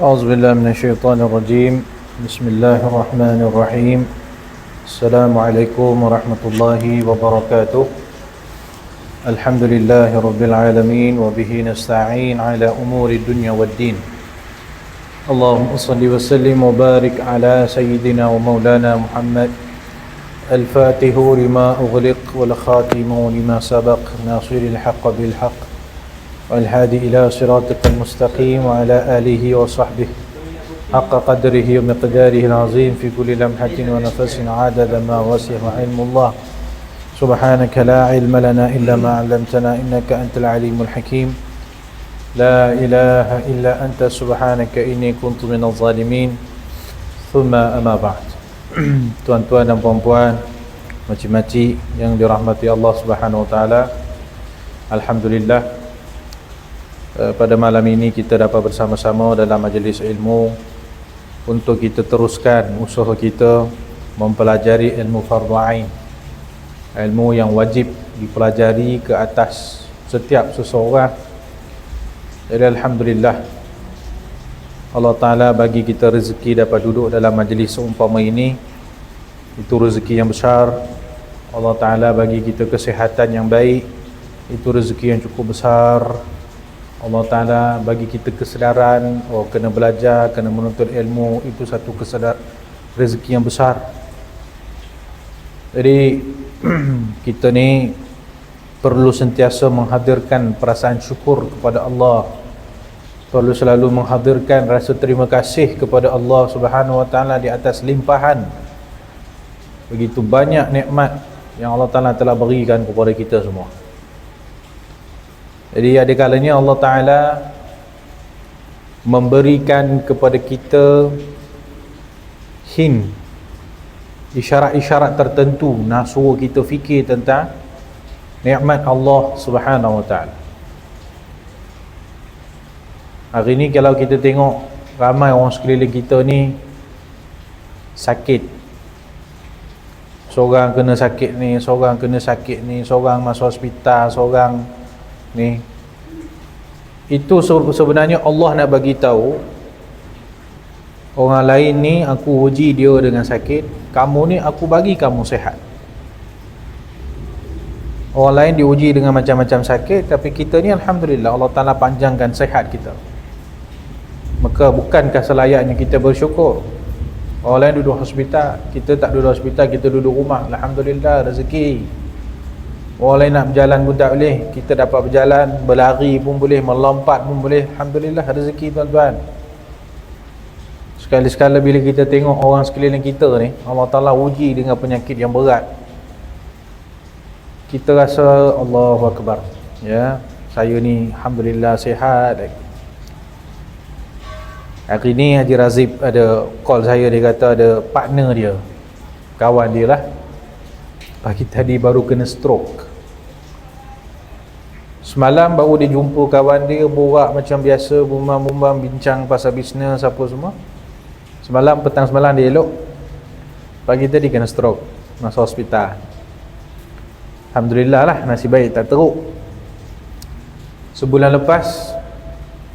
أعوذ بالله من الشيطان الرجيم. بسم الله الرحمن الرحيم. السلام عليكم ورحمة الله وبركاته. الحمد لله رب العالمين وبه نستعين على أمور الدنيا والدين. اللهم صل وسلم وبارك على سيدنا ومولانا محمد الفاتح لما أغلق والخاتم لما سبق ناصر الحق بالحق والهادي إلى صراطك المستقيم وعلى آله وصحبه حق قدره ومقداره العظيم في كل لمحة ونفس عدد ما وسع علم الله. سبحانك لا علم لنا إلا ما علمتنا إنك أنت العليم الحكيم. لا إله إلا أنت سبحانك إني كنت من الظالمين. ثم أما بعد. Tuan-tuan dan puan-puan, makcik-makcik yang dirahmati Allah Subhanahu Wa Taala, alhamdulillah, pada malam ini kita dapat bersama-sama dalam majlis ilmu untuk kita teruskan usaha kita mempelajari ilmu fardhu ain, ilmu yang wajib dipelajari ke atas setiap seseorang. Jadi alhamdulillah, Allah Ta'ala bagi kita rezeki dapat duduk dalam majlis seumpama ini. Itu rezeki yang besar. Allah Ta'ala bagi kita kesihatan yang baik. Itu rezeki yang cukup besar. Allah Ta'ala bagi kita kesedaran, kena belajar, kena menuntut ilmu. Itu satu rezeki yang besar. Jadi kita ni perlu sentiasa menghadirkan perasaan syukur kepada Allah, perlu selalu menghadirkan rasa terima kasih kepada Allah Subhanahu Wa Taala di atas limpahan begitu banyak nikmat yang Allah Taala telah berikan kepada kita semua. Jadi ada kalanya Allah Taala memberikan kepada kita hint, isyarat-isyarat tertentu nak suruh kita fikir tentang nikmat Allah Subhanahu Wa Taala. Hari ni kalau kita tengok ramai orang sekeliling kita ni sakit. Seorang kena sakit ni, seorang kena sakit ni, seorang masuk hospital, seorang ni. Itu sebenarnya Allah nak bagi tahu orang lain ni aku uji dia dengan sakit, kamu ni aku bagi kamu sihat. Orang lain diuji dengan macam-macam sakit, tapi kita ni alhamdulillah Allah Ta'ala panjangkan sihat kita. Maka bukankah selayaknya kita bersyukur? Orang lain duduk hospital, kita tak duduk hospital, kita duduk rumah. Alhamdulillah rezeki. Orang lain nak berjalan pun tak boleh, kita dapat berjalan, berlari pun boleh, melompat pun boleh. Alhamdulillah rezeki tuan-tuan. Sekali-sekala bila kita tengok orang sekeliling kita ni, Allah Ta'ala uji dengan penyakit yang berat, kita rasa Allahu Akbar, ya, saya ni alhamdulillah sihat. Hari ni Haji Razib ada call saya, dia kata ada partner dia, kawan dia lah, pagi tadi baru kena stroke. Semalam baru dia jumpa kawan dia, borak macam biasa, bumbang-bumbang, bincang pasal bisnes apa semua. Semalam, petang semalam dia elok, pagi tadi kena stroke, masuk hospital. Alhamdulillah lah, nasib baik tak teruk. Sebulan lepas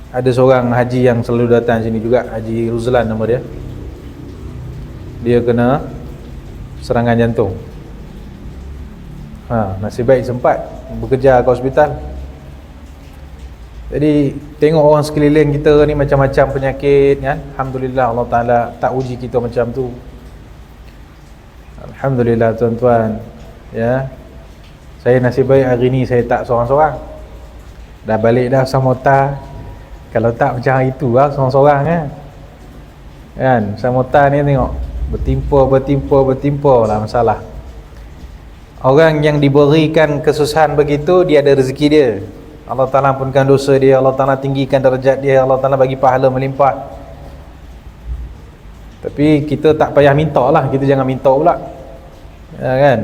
ada seorang haji yang selalu datang sini juga, Haji Ruzlan nama dia. Dia kena serangan jantung. Nasib baik sempat bekerja ke hospital. Jadi tengok orang sekeliling kita ni macam-macam penyakit kan. Alhamdulillah Allah Ta'ala tak uji kita macam tu. Alhamdulillah tuan-tuan, ya. Saya nasib baik hari ni saya tak seorang-seorang. Dah balik dah Samota. Kalau tak macam itu lah, seorang-seorang kan. Samota ni tengok bertimpa lah masalah. Orang yang diberikan kesusahan begitu, dia ada rezeki dia. Allah Ta'ala ampunkan dosa dia, Allah Ta'ala tinggikan darjat dia, Allah Ta'ala bagi pahala melimpah. Tapi kita tak payah minta lah, kita jangan minta pula, ya kan.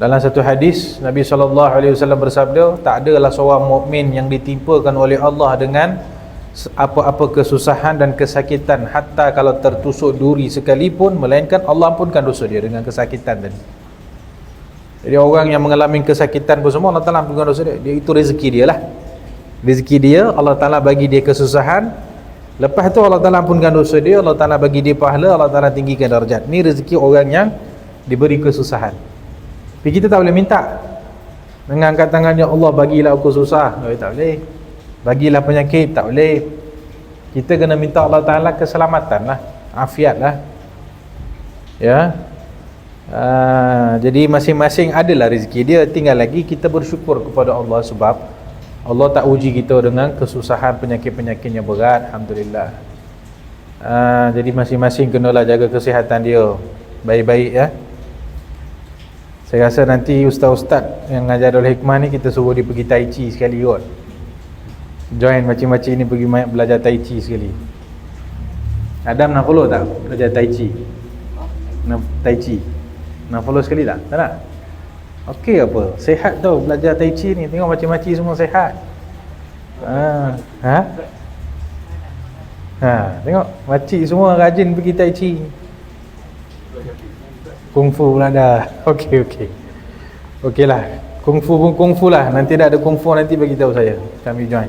Dalam satu hadis Nabi SAW bersabda, tak adalah seorang mukmin yang ditimpakan oleh Allah dengan apa-apa kesusahan dan kesakitan, hatta kalau tertusuk duri sekalipun, melainkan Allah ampunkan dosa dia dengan kesakitan tadi. Jadi orang yang mengalami kesakitan pun semua Allah Ta'ala ampunkan dosa dia. Itu rezeki dia lah. Rezeki dia, Allah Ta'ala bagi dia kesusahan, Lepas tu Allah Ta'ala ampunkan dosa dia, Allah Ta'ala bagi dia pahala, Allah Ta'ala tinggikan darjat. Ni rezeki orang yang diberi kesusahan. Tapi kita tak boleh minta dengan angkat tangan, ya Allah bagilah aku susah. Tak boleh. Bagilah penyakit, tak boleh. Kita kena minta Allah Ta'ala keselamatan lah, afiat lah. Ya. Jadi masing-masing adalah rezeki dia. Tinggal lagi kita bersyukur kepada Allah, sebab Allah tak uji kita dengan kesusahan, penyakit-penyakit yang berat. Alhamdulillah. Jadi masing-masing kenalah jaga kesihatan dia baik-baik ya. Saya rasa nanti ustaz-ustaz yang ngajar Darul Hikmah ni, kita suruh dia pergi Tai Chi sekali kot. Join makcik-makcik ni pergi belajar Tai Chi sekali. Adam nak follow tak belajar Tai Chi? Nak Tai Chi? Nak follow sekali tak? Tak nak? Okey apa? Sehat tau belajar Tai Chi ni. Tengok makcik-makcik semua sehat. Tengok makcik semua rajin pergi Tai Chi. Kungfu pula dah. Okey lah. Kungfu pun kungfu lah. Nanti dah ada kungfu, nanti bagi tahu saya. Kami join.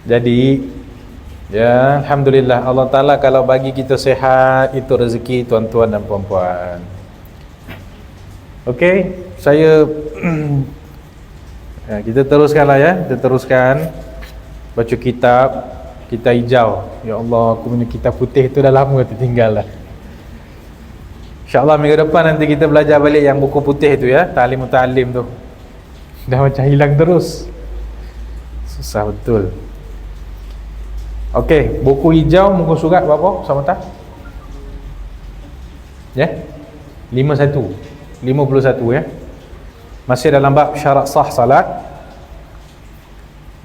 Jadi ya, Alhamdulillah, Allah Ta'ala kalau bagi kita sehat, itu rezeki tuan-tuan dan puan-puan. Okey, saya kita teruskanlah ya. Kita teruskan baca kitab. Kita hijau. Ya Allah, aku punya kitab putih tu dah lama tertinggal lah. InsyaAllah minggu depan nanti kita belajar balik yang buku putih tu ya, Ta'lim Muta'allim tu. Dah macam hilang terus. Susah betul. Okey, buku hijau muka surat berapa sama tak? Ya? 51 ya. Masih dalam bab syarat sah salat.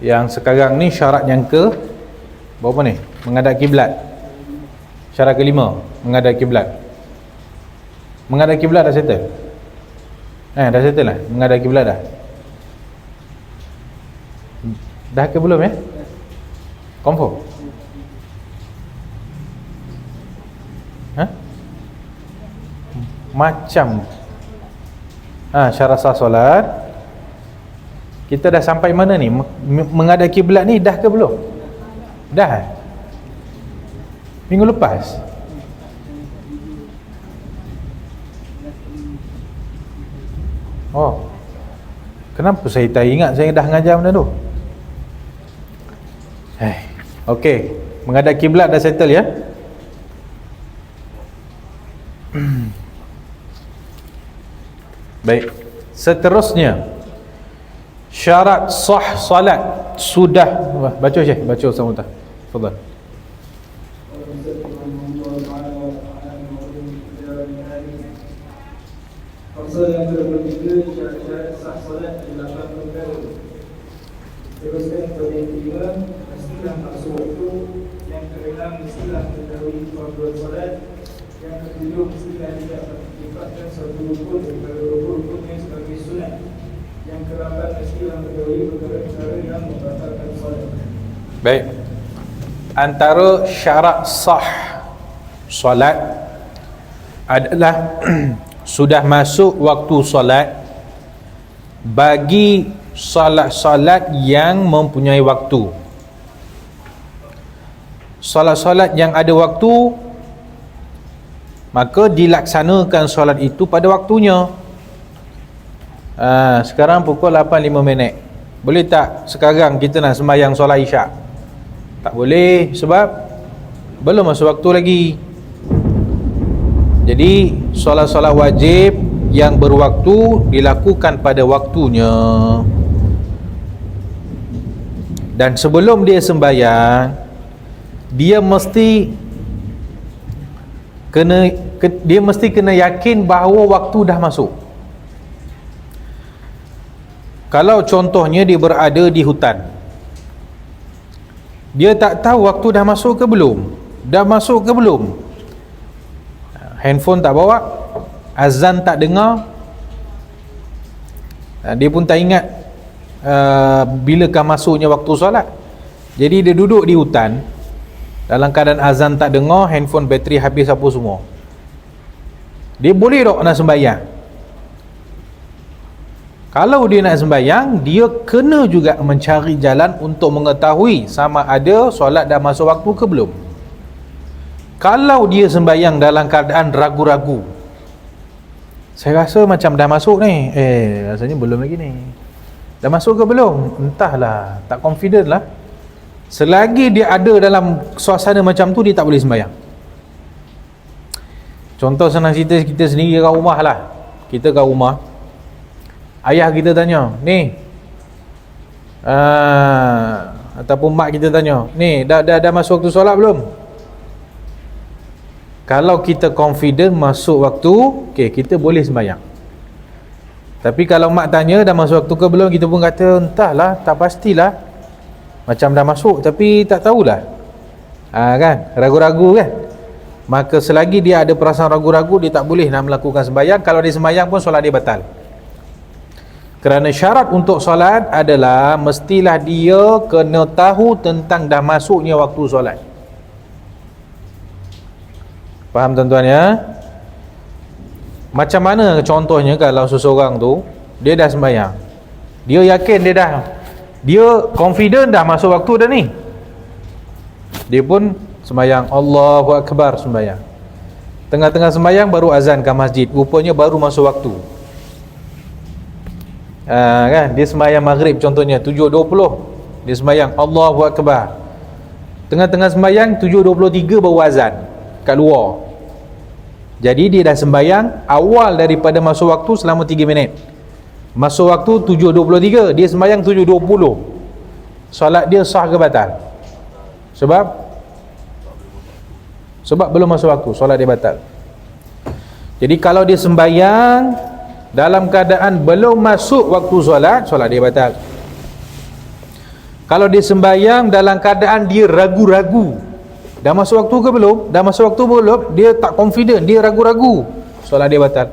Yang sekarang ni syarat yang ke berapa ni? Menghadap kiblat. Syarat kelima, menghadap kiblat. Menghadap kiblat dah settle? Dah settle lah. Menghadap kiblat dah. Dah ke belum ya? Confirm? Macam syarat sah solat. Kita dah sampai mana ni? Menghadap kiblat ni dah ke belum? Dah. Minggu lepas. Oh. Kenapa saya tak ingat saya dah ngajar benda tu? Okey, menghadap kiblat dah settle ya. Baik. Seterusnya syarat sah salat sudah baca Syekh, baca sama tak? Fadhal. Pasal yang bertiga syarat sah salat adalah perkara. Teruskan pada yang kelima, mestilah masuk waktu. Yang keenam, mestilah mengetahui fardu salat. Yang ketujuh, mestilah tidak mengifatkan satu rukun daripada rukun-rukunnya sebagai sunat. Yang ke-8, mestilah mengetahui perkara-perkara yang membatalkan salat. Baik. Antara syarat sah solat adalah sudah masuk waktu solat bagi solat-solat yang mempunyai waktu. Solat-solat yang ada waktu, maka dilaksanakan solat itu pada waktunya. Sekarang pukul 8.05. Boleh tak sekarang kita nak sembahyang solat isyak? Tak boleh, sebab belum masuk waktu lagi. Jadi solat-solat wajib yang berwaktu dilakukan pada waktunya. Dan sebelum dia sembahyang, dia mesti kena yakin bahawa waktu dah masuk. Kalau contohnya dia berada di hutan, dia tak tahu waktu dah masuk ke belum, dah masuk ke belum, handphone tak bawa, azan tak dengar, dia pun tak ingat bilakah masuknya waktu solat. Jadi dia duduk di hutan dalam keadaan azan tak dengar, handphone bateri habis apa semua. Dia boleh tak nak sembahyang? Kalau dia nak sembahyang, dia kena juga mencari jalan untuk mengetahui sama ada solat dah masuk waktu ke belum. Kalau dia sembahyang dalam keadaan ragu-ragu, saya rasa macam dah masuk ni, rasanya belum lagi ni, dah masuk ke belum, entahlah, tak confident lah. Selagi dia ada dalam suasana macam tu, dia tak boleh sembahyang. Contoh senang cerita, kita sendiri kat rumah lah. Kita kat rumah, ayah kita tanya, ni ataupun mak kita tanya, ni dah masuk waktu solat belum? Kalau kita confident masuk waktu, okay, kita boleh sembahyang. Tapi kalau mak tanya dah masuk waktu ke belum, kita pun kata entahlah, tak pastilah, macam dah masuk tapi tak tahulah, kan, ragu-ragu kan. Maka selagi dia ada perasaan ragu-ragu, dia tak boleh nak melakukan sembahyang. Kalau dia sembahyang pun solat dia batal. Kerana syarat untuk solat adalah mestilah dia kena tahu tentang dah masuknya waktu solat. Faham tuan-tuan ya? Macam mana contohnya kalau seseorang tu dia dah sembahyang, dia yakin dia confident dah masuk waktu dah ni, dia pun sembahyang, Allahu Akbar, sembahyang. Tengah-tengah sembahyang baru azan kat masjid, rupanya baru masuk waktu. Kan, dia sembahyang maghrib contohnya 7.20, dia sembahyang Allahu Akbar. Tengah-tengah sembahyang 7.23 baru azan kat luar. Jadi dia dah sembahyang awal daripada masuk waktu selama 3 minit. Masuk waktu 7.23, dia sembahyang 7.20. Solat dia sah ke batal? Sebab belum masuk waktu, solat dia batal. Jadi kalau dia sembahyang dalam keadaan belum masuk waktu solat, solat dia batal. Kalau dia sembahyang dalam keadaan dia ragu-ragu, dah masuk waktu ke belum? Dah masuk waktu belum? Dia tak confident, dia ragu-ragu, solat dia batal.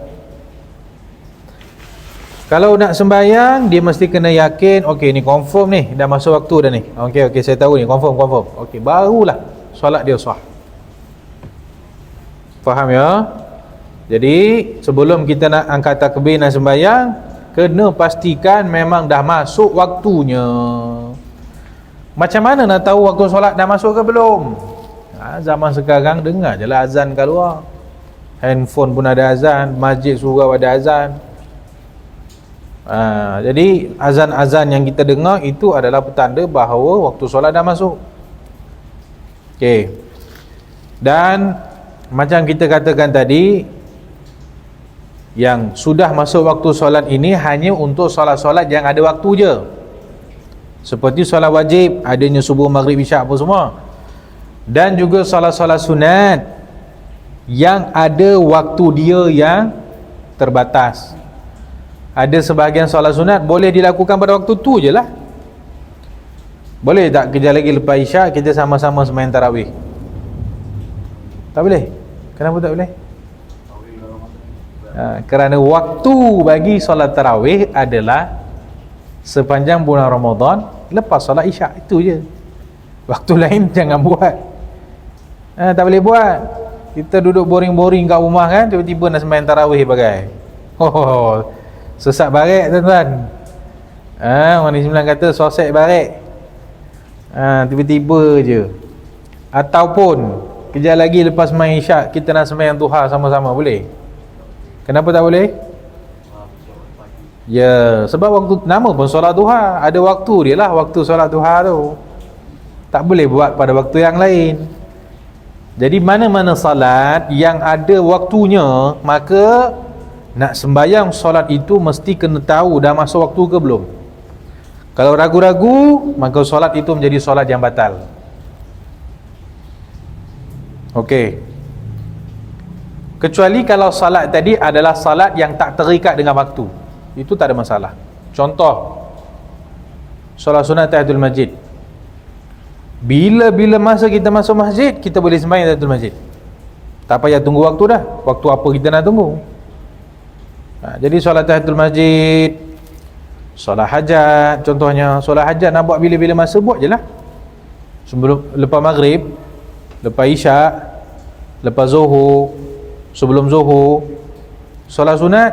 Kalau nak sembahyang, dia mesti kena yakin, okey ni confirm ni, dah masuk waktu dah ni. Okey saya tahu ni, confirm. Okey, barulah solat dia sah. Faham ya? Jadi sebelum kita nak angkat takbir nak sembahyang, kena pastikan memang dah masuk waktunya. Macam mana nak tahu waktu solat dah masuk ke belum? Zaman sekarang dengar je lah azan kat luar, handphone pun ada azan, masjid surau ada azan. Jadi azan-azan yang kita dengar itu adalah petanda bahawa waktu solat dah masuk. Okey. Dan macam kita katakan tadi, yang sudah masuk waktu solat ini hanya untuk solat-solat yang ada waktu je. Seperti solat wajib, adanya subuh, maghrib, isyak apa semua. Dan juga solat-solat sunat yang ada waktu dia yang terbatas. Ada sebahagian solat sunat boleh dilakukan pada waktu tu je lah. Boleh tak kejap lagi lepas isyak kita sama-sama sembahyang tarawih? Tak boleh. Kenapa tak boleh? Kerana waktu bagi solat tarawih adalah sepanjang bulan Ramadan lepas solat isyak, itu je. Waktu lain jangan buat. Tak boleh buat. Kita duduk boring-boring kat rumah kan, tiba-tiba nak sembahyang tarawih bagai. Sesat barik tuan-tuan. Orang ni sembilan kata sosek barik. Tiba-tiba je. Ataupun kejap lagi lepas main isyak kita nak sembahyang duha sama-sama, boleh? Kenapa tak boleh? Ya, sebab waktu nama pun solat duha, ada waktu dia lah, waktu solat duha tu. Tak boleh buat pada waktu yang lain. Jadi mana-mana salat yang ada waktunya, maka nak sembahyang solat itu mesti kena tahu dah masuk waktu ke belum. Kalau ragu-ragu, maka solat itu menjadi solat yang batal. Okey. Kecuali kalau salat tadi adalah salat yang tak terikat dengan waktu, itu tak ada masalah. Contoh solat sunat tahiyatul masjid, bila-bila masa kita masuk masjid kita boleh sembahyang tahiyatul masjid, tak payah tunggu waktu dah. Waktu apa kita nak tunggu? Jadi solat tahiyatul masjid, solat hajat contohnya, solat hajat nak buat bila-bila masa buat je lah. Sebelum, lepas maghrib, lepas isyak, lepas zuhur, sebelum zuhur. Solat sunat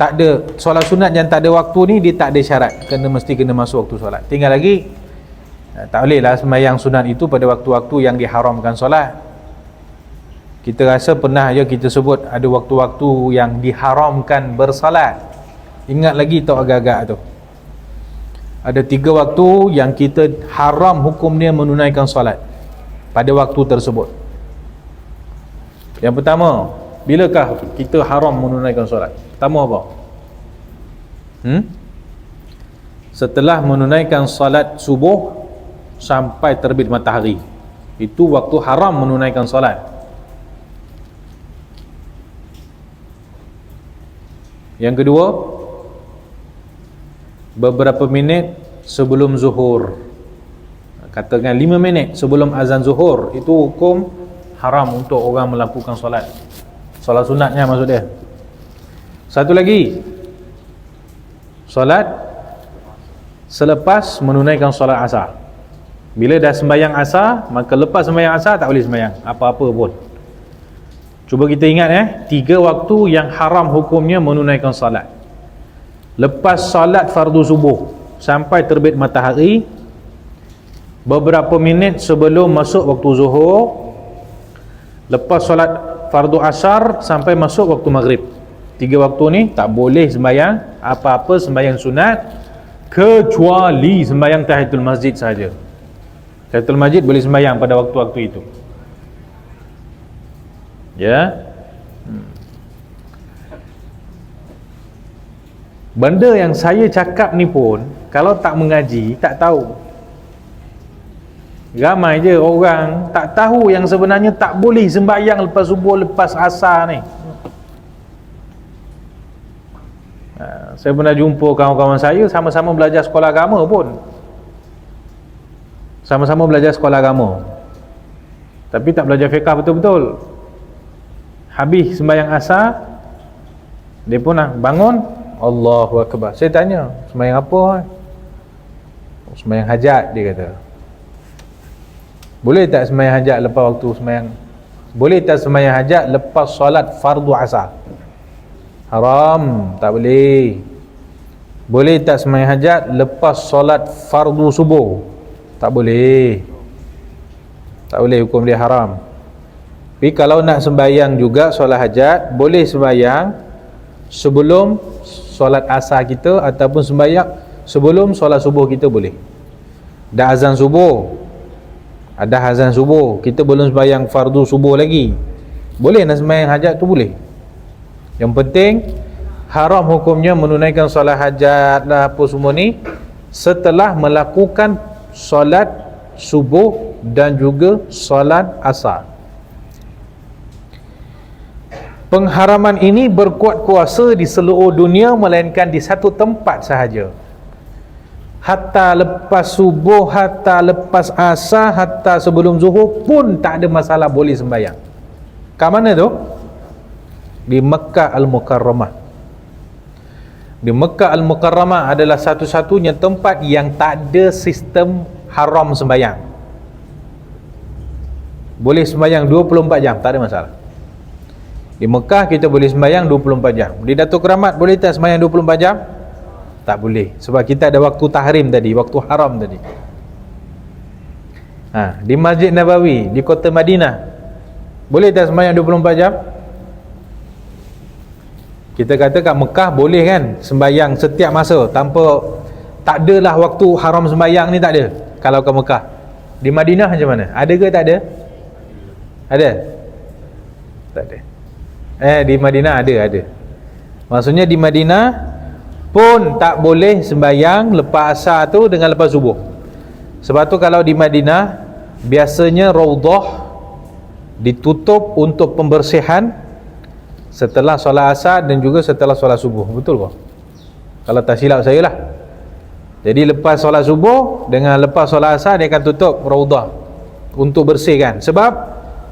tak ada solat sunat yang tak ada waktu ni, dia tak ada syarat mesti kena masuk waktu solat. Tinggal lagi tak boleh lah sembahyang sunat itu pada waktu-waktu yang diharamkan solat. Kita rasa pernah je kita sebut ada waktu-waktu yang diharamkan bersolat. Ingat lagi tak agak-agak tu, ada 3 waktu yang kita haram hukum dia menunaikan solat pada waktu tersebut. Yang pertama, bilakah kita haram menunaikan solat? Pertama apa? Setelah menunaikan solat subuh sampai terbit matahari, itu waktu haram menunaikan solat. Yang kedua, beberapa minit sebelum zuhur, katakan 5 minit sebelum azan zuhur, itu hukum haram untuk orang melakukan solat sunatnya maksud dia. Satu lagi, solat selepas menunaikan solat asar. Bila dah sembahyang asar, maka lepas sembahyang asar tak boleh sembahyang apa-apa pun. Cuba kita ingat 3 waktu yang haram hukumnya menunaikan solat. Lepas solat fardu subuh sampai terbit matahari, beberapa minit sebelum masuk waktu zuhur, lepas solat fardu asar sampai masuk waktu maghrib. 3 waktu ni tak boleh sembahyang apa-apa sembahyang sunat, kecuali sembahyang tahiyatul masjid saja. Tahiyatul masjid boleh sembahyang pada waktu-waktu itu. Ya. Benda yang saya cakap ni pun kalau tak mengaji tak tahu. Ramai je orang tak tahu yang sebenarnya tak boleh sembahyang lepas subuh, lepas asar ni. Saya pernah jumpa kawan-kawan saya sama-sama belajar sekolah agama pun. Sama-sama belajar sekolah agama, tapi tak belajar fiqah betul-betul. Habis sembahyang asar, dia pun bangun, Allahu Akbar. Saya tanya, sembahyang apa? Sembahyang hajat, dia kata. Boleh tak sembahyang hajat lepas waktu sembahyang? Boleh tak sembahyang hajat lepas solat fardu asar? Haram, tak boleh. Boleh tak sembahyang hajat lepas solat fardu subuh? Tak boleh. Tak boleh, hukum dia haram. Tapi kalau nak sembahyang juga solat hajat, boleh sembahyang sebelum solat asar kita, ataupun sembahyang sebelum solat subuh kita boleh. Dah azan subuh, ada azan subuh, kita belum sembahyang fardu subuh lagi, boleh nak sembahyang hajat tu boleh. Yang penting haram hukumnya menunaikan solat hajat lah apa semua ni setelah melakukan solat subuh dan juga solat asar. Pengharaman ini berkuat kuasa di seluruh dunia melainkan di satu tempat sahaja. Hatta lepas subuh, hatta lepas asar, hatta sebelum zuhur pun tak ada masalah, boleh sembahyang. Kat mana tu? Di Mekah Al-Mukarramah. Di Mekah Al-Mukarramah adalah satu-satunya tempat yang tak ada sistem haram sembahyang. Boleh sembahyang 24 jam, tak ada masalah. Di Mekah kita boleh sembahyang 24 jam. Di Datuk Keramat boleh tak sembahyang 24 jam? Tak boleh, sebab kita ada waktu tahrim tadi, waktu haram tadi. Di Masjid Nabawi di kota Madinah boleh tak sembahyang 24 jam? Kita kata kat Mekah boleh kan sembahyang setiap masa, tanpa, tak adalah waktu haram sembahyang ni, tak ada kalau ke Mekah. Di Madinah macam mana? Ada ke tak ada? Ada? Tak ada. Di Madinah ada. Maksudnya di Madinah pun tak boleh sembahyang lepas asar tu dengan lepas subuh. Sebab tu kalau di Madinah biasanya Raudhah ditutup untuk pembersihan setelah solat asar dan juga setelah solat subuh. Betul ke? Kalau tak silap saya lah. Jadi lepas solat subuh dengan lepas solat asar dia akan tutup Raudhah untuk bersihkan. Sebab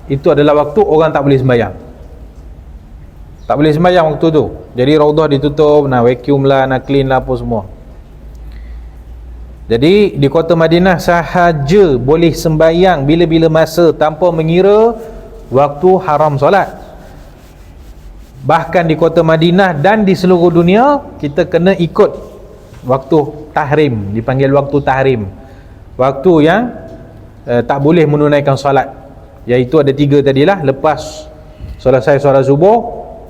itu adalah waktu orang tak boleh sembahyang. Tak boleh sembahyang waktu tu. Jadi Raudhah ditutup, nak vacuum lah, nak clean lah apa semua. Jadi di kota Madinah sahaja boleh sembahyang bila-bila masa tanpa mengira waktu haram solat. bahkan di kota Madinah dan di seluruh dunia, kita kena ikut waktu tahrim, dipanggil waktu tahrim, waktu yang tak boleh menunaikan solat, iaitu ada 3 tadilah. Lepas selesai solat subuh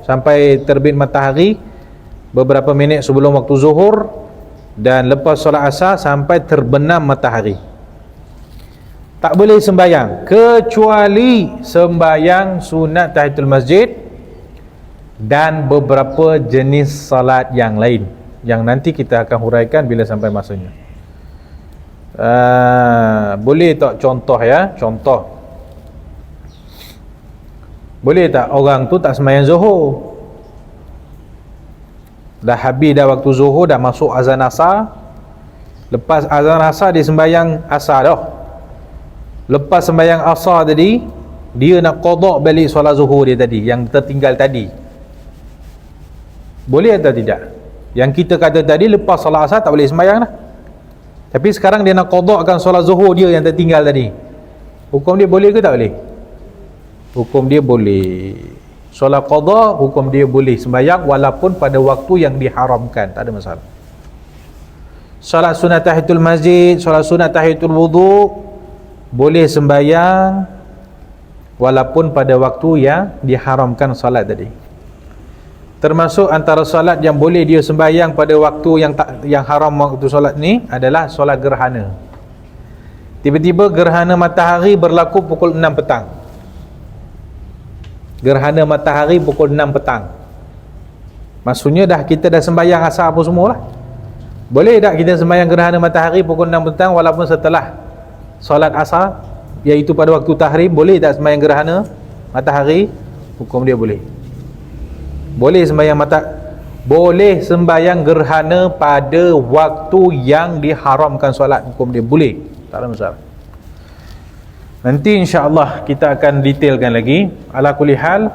sampai terbit matahari beberapa minit sebelum waktu zuhur, dan lepas solat asar sampai terbenam matahari. Tak boleh sembayang kecuali sembayang sunat tahiyatul masjid dan beberapa jenis salat yang lain yang nanti kita akan huraikan bila sampai masanya. Boleh tak contoh ya? Contoh, boleh tak orang tu tak sembahyang zuhur, dah habis dah waktu zuhur, dah masuk azan asar, lepas azan asar dia sembahyang asar dah, lepas sembahyang asar tadi dia nak qada balik solat zuhur dia tadi yang tertinggal tadi, boleh atau tidak? Yang kita kata tadi lepas solat asar tak boleh sembahyang dah, tapi sekarang dia nak qadakan solat zuhur dia yang tertinggal tadi, hukum dia boleh ke tak boleh? Hukum dia boleh. Solat qada hukum dia boleh sembahyang walaupun pada waktu yang diharamkan, tak ada masalah. Solat sunat tahiyatul masjid, solat sunat tahiyatul wudu boleh sembahyang walaupun pada waktu yang diharamkan solat tadi. Termasuk antara solat yang boleh dia sembahyang pada waktu yang haram waktu solat ni adalah solat gerhana. Tiba-tiba gerhana matahari berlaku pukul 6 petang. Gerhana matahari pukul 6 petang. Maksudnya kita dah sembahyang asar apa semualah. Boleh tak kita sembahyang gerhana matahari pukul 6 petang walaupun setelah solat asar, iaitu pada waktu tahrim? Boleh tak sembahyang gerhana matahari? Hukum dia boleh. Boleh sembahyang gerhana pada waktu yang diharamkan solat, hukum dia boleh, tak ada masalah. Nanti insya-Allah kita akan detailkan lagi. Ala kulli hal,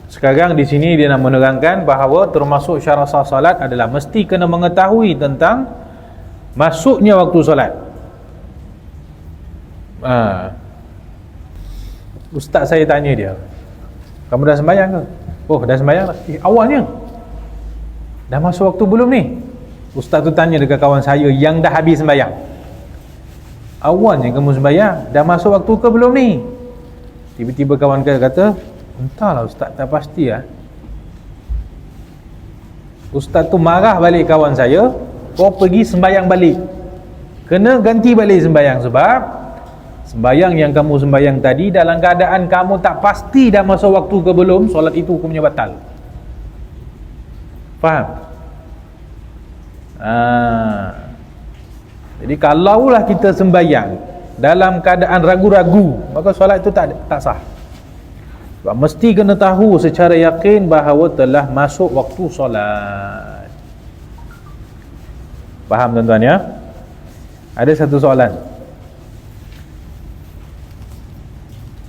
sekarang di sini dia nak menerangkan bahawa termasuk syarat sah solat adalah mesti kena mengetahui tentang masuknya waktu solat. Ustaz saya tanya dia, kamu dah sembahyang ke? Oh, dah sembahyang dah. Awalnya dah masuk waktu belum ni? Ustaz tu tanya dekat kawan saya yang dah habis sembahyang, awalnya kamu sembahyang, dah masuk waktu ke belum ni? Tiba-tiba kawan saya kata, entahlah Ustaz, tak pasti lah. Ustaz tu marah balik kawan saya, kau pergi sembahyang balik, kena ganti balik sembahyang, sebab sembahyang yang kamu sembahyang tadi dalam keadaan kamu tak pasti dah masuk waktu ke belum, solat itu hukumnya batal. Faham? Jadi kalaulah kita sembahyang dalam keadaan ragu-ragu, maka solat itu tak sah. Sebab mesti kena tahu secara yakin bahawa telah masuk waktu solat. Faham tuan-tuan ya? Ada satu soalan.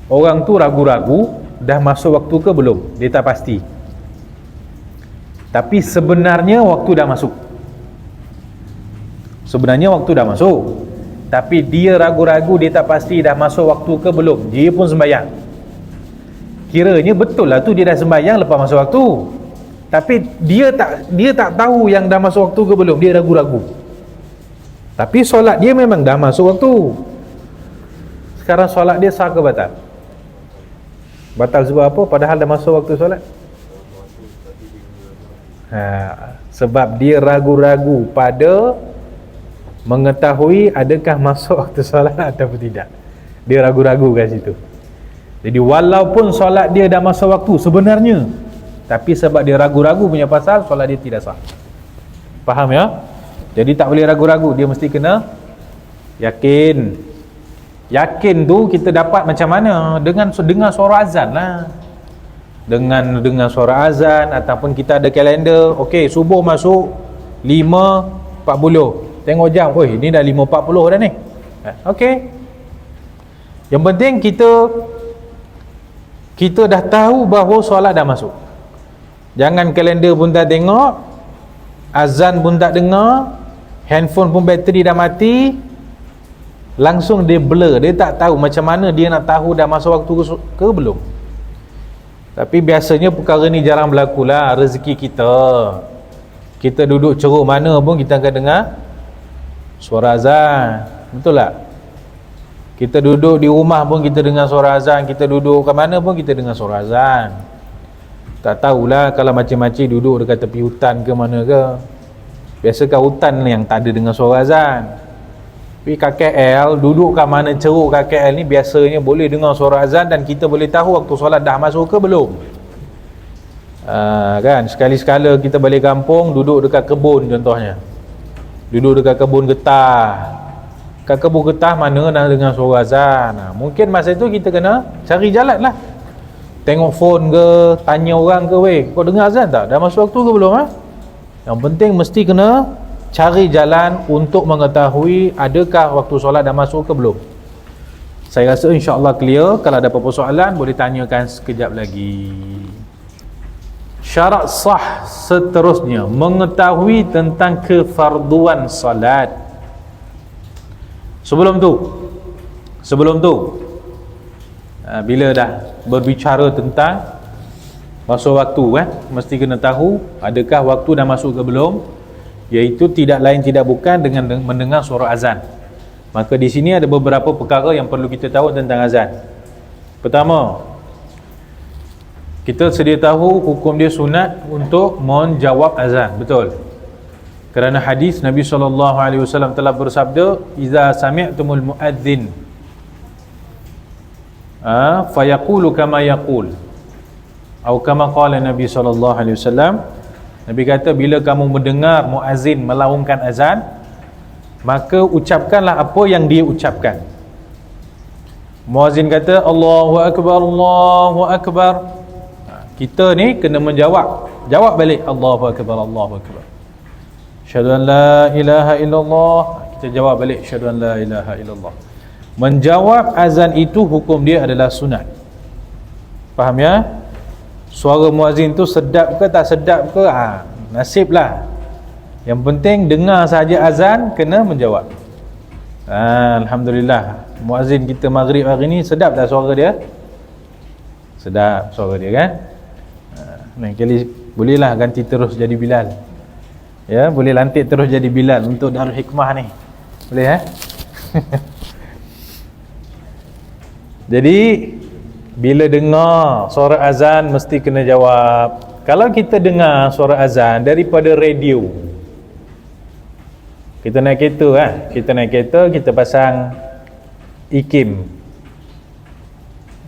Orang tu ragu-ragu dah masuk waktu ke belum, dia tak pasti, tapi sebenarnya waktu dah masuk. Sebenarnya waktu dah masuk, tapi dia ragu-ragu, dia tak pasti dah masuk waktu ke belum, dia pun sembahyang. Kiranya betul lah tu dia dah sembahyang lepas masuk waktu, tapi dia tak tahu yang dah masuk waktu ke belum, dia ragu-ragu. Tapi solat dia memang dah masuk waktu. Sekarang solat dia sah ke batal? Batal sebab apa? Padahal dah masuk waktu solat. Sebab dia ragu-ragu pada mengetahui adakah masuk waktu solat ataupun tidak. Dia ragu-ragu kat situ. Jadi walaupun solat dia dah masuk waktu sebenarnya, tapi sebab dia ragu-ragu punya pasal, solat dia tidak sah. Faham ya? Jadi tak boleh ragu-ragu, dia mesti kena yakin. Yakin tu kita dapat macam mana? Dengan dengar suara azan lah. Dengan suara azan, ataupun kita ada kalender. Okey, subuh masuk 5.40. Tengok jam, oi, ni dah 5.40 dah ni. Okey. Yang penting kita dah tahu bahawa solat dah masuk. Jangan kalender pun tak tengok, azan pun tak dengar, handphone pun bateri dah mati, langsung dia blur, dia tak tahu macam mana dia nak tahu dah masuk waktu ke belum. Tapi biasanya perkara ni jarang berlaku lah. Rezeki kita duduk ceruk mana pun kita akan dengar suara azan. Betul tak? Kita duduk di rumah pun kita dengar suara azan. Kita duduk kat mana pun kita dengar suara azan. Tak tahulah kalau macam-macam duduk dekat tepi hutan ke mana ke. Biasakan hutan yang tak ada dengar suara azan. Tapi KKL, duduk kat mana ceruk KKL ni biasanya boleh dengar suara azan dan kita boleh tahu waktu solat dah masuk ke belum. Kan, sekali-sekala kita balik kampung, duduk dekat kebun contohnya. Duduk dekat kebun getah. Kat kebun getah mana nak dengar suara azan. Mungkin masa tu kita kena cari jalan lah. Tengok phone ke, tanya orang ke, weh, kau dengar azan tak? Dah masuk waktu ke belum? Yang penting mesti kena cari jalan untuk mengetahui adakah waktu solat dah masuk ke belum. Saya rasa insya-Allah clear. Kalau ada apa-apa soalan boleh tanyakan sekejap lagi. Syarat sah seterusnya, mengetahui tentang kefarduan salat. Sebelum tu bila dah berbicara tentang masa waktu, mesti kena tahu adakah waktu dah masuk ke belum, iaitu tidak lain tidak bukan dengan mendengar suara azan. Maka di sini ada beberapa perkara yang perlu kita tahu tentang azan. Pertama, kita sedia tahu hukum dia sunat untuk menjawab azan, betul? Kerana hadis Nabi SAW telah bersabda, "Iza sami'tumul muadzin fayaqulu kama yaqul." Atau kama qala Nabi SAW, Nabi kata, bila kamu mendengar muazzin melaungkan azan, maka ucapkanlah apa yang dia ucapkan. Muazzin kata Allahu Akbar, Allahu Akbar, kita ni kena jawab balik Allahu Akbar, Allahu Akbar. Asyhadu an la ilaha illallah, kita jawab balik asyhadu an la ilaha illallah. Menjawab azan itu hukum dia adalah sunat. Faham ya? Suara muazzin tu sedap ke tak sedap ke, nasiblah. Yang penting dengar saja azan, kena menjawab. Alhamdulillah, muazzin kita maghrib hari ni sedap tak suara dia? Sedap suara dia kan? Lain kali bolehlah ganti terus jadi Bilal. Ya, boleh lantik terus jadi Bilal untuk Darul Hikmah ni. Boleh Jadi bila dengar suara azan mesti kena jawab. Kalau kita dengar suara azan daripada radio, kita naik kereta, kita pasang IKIM,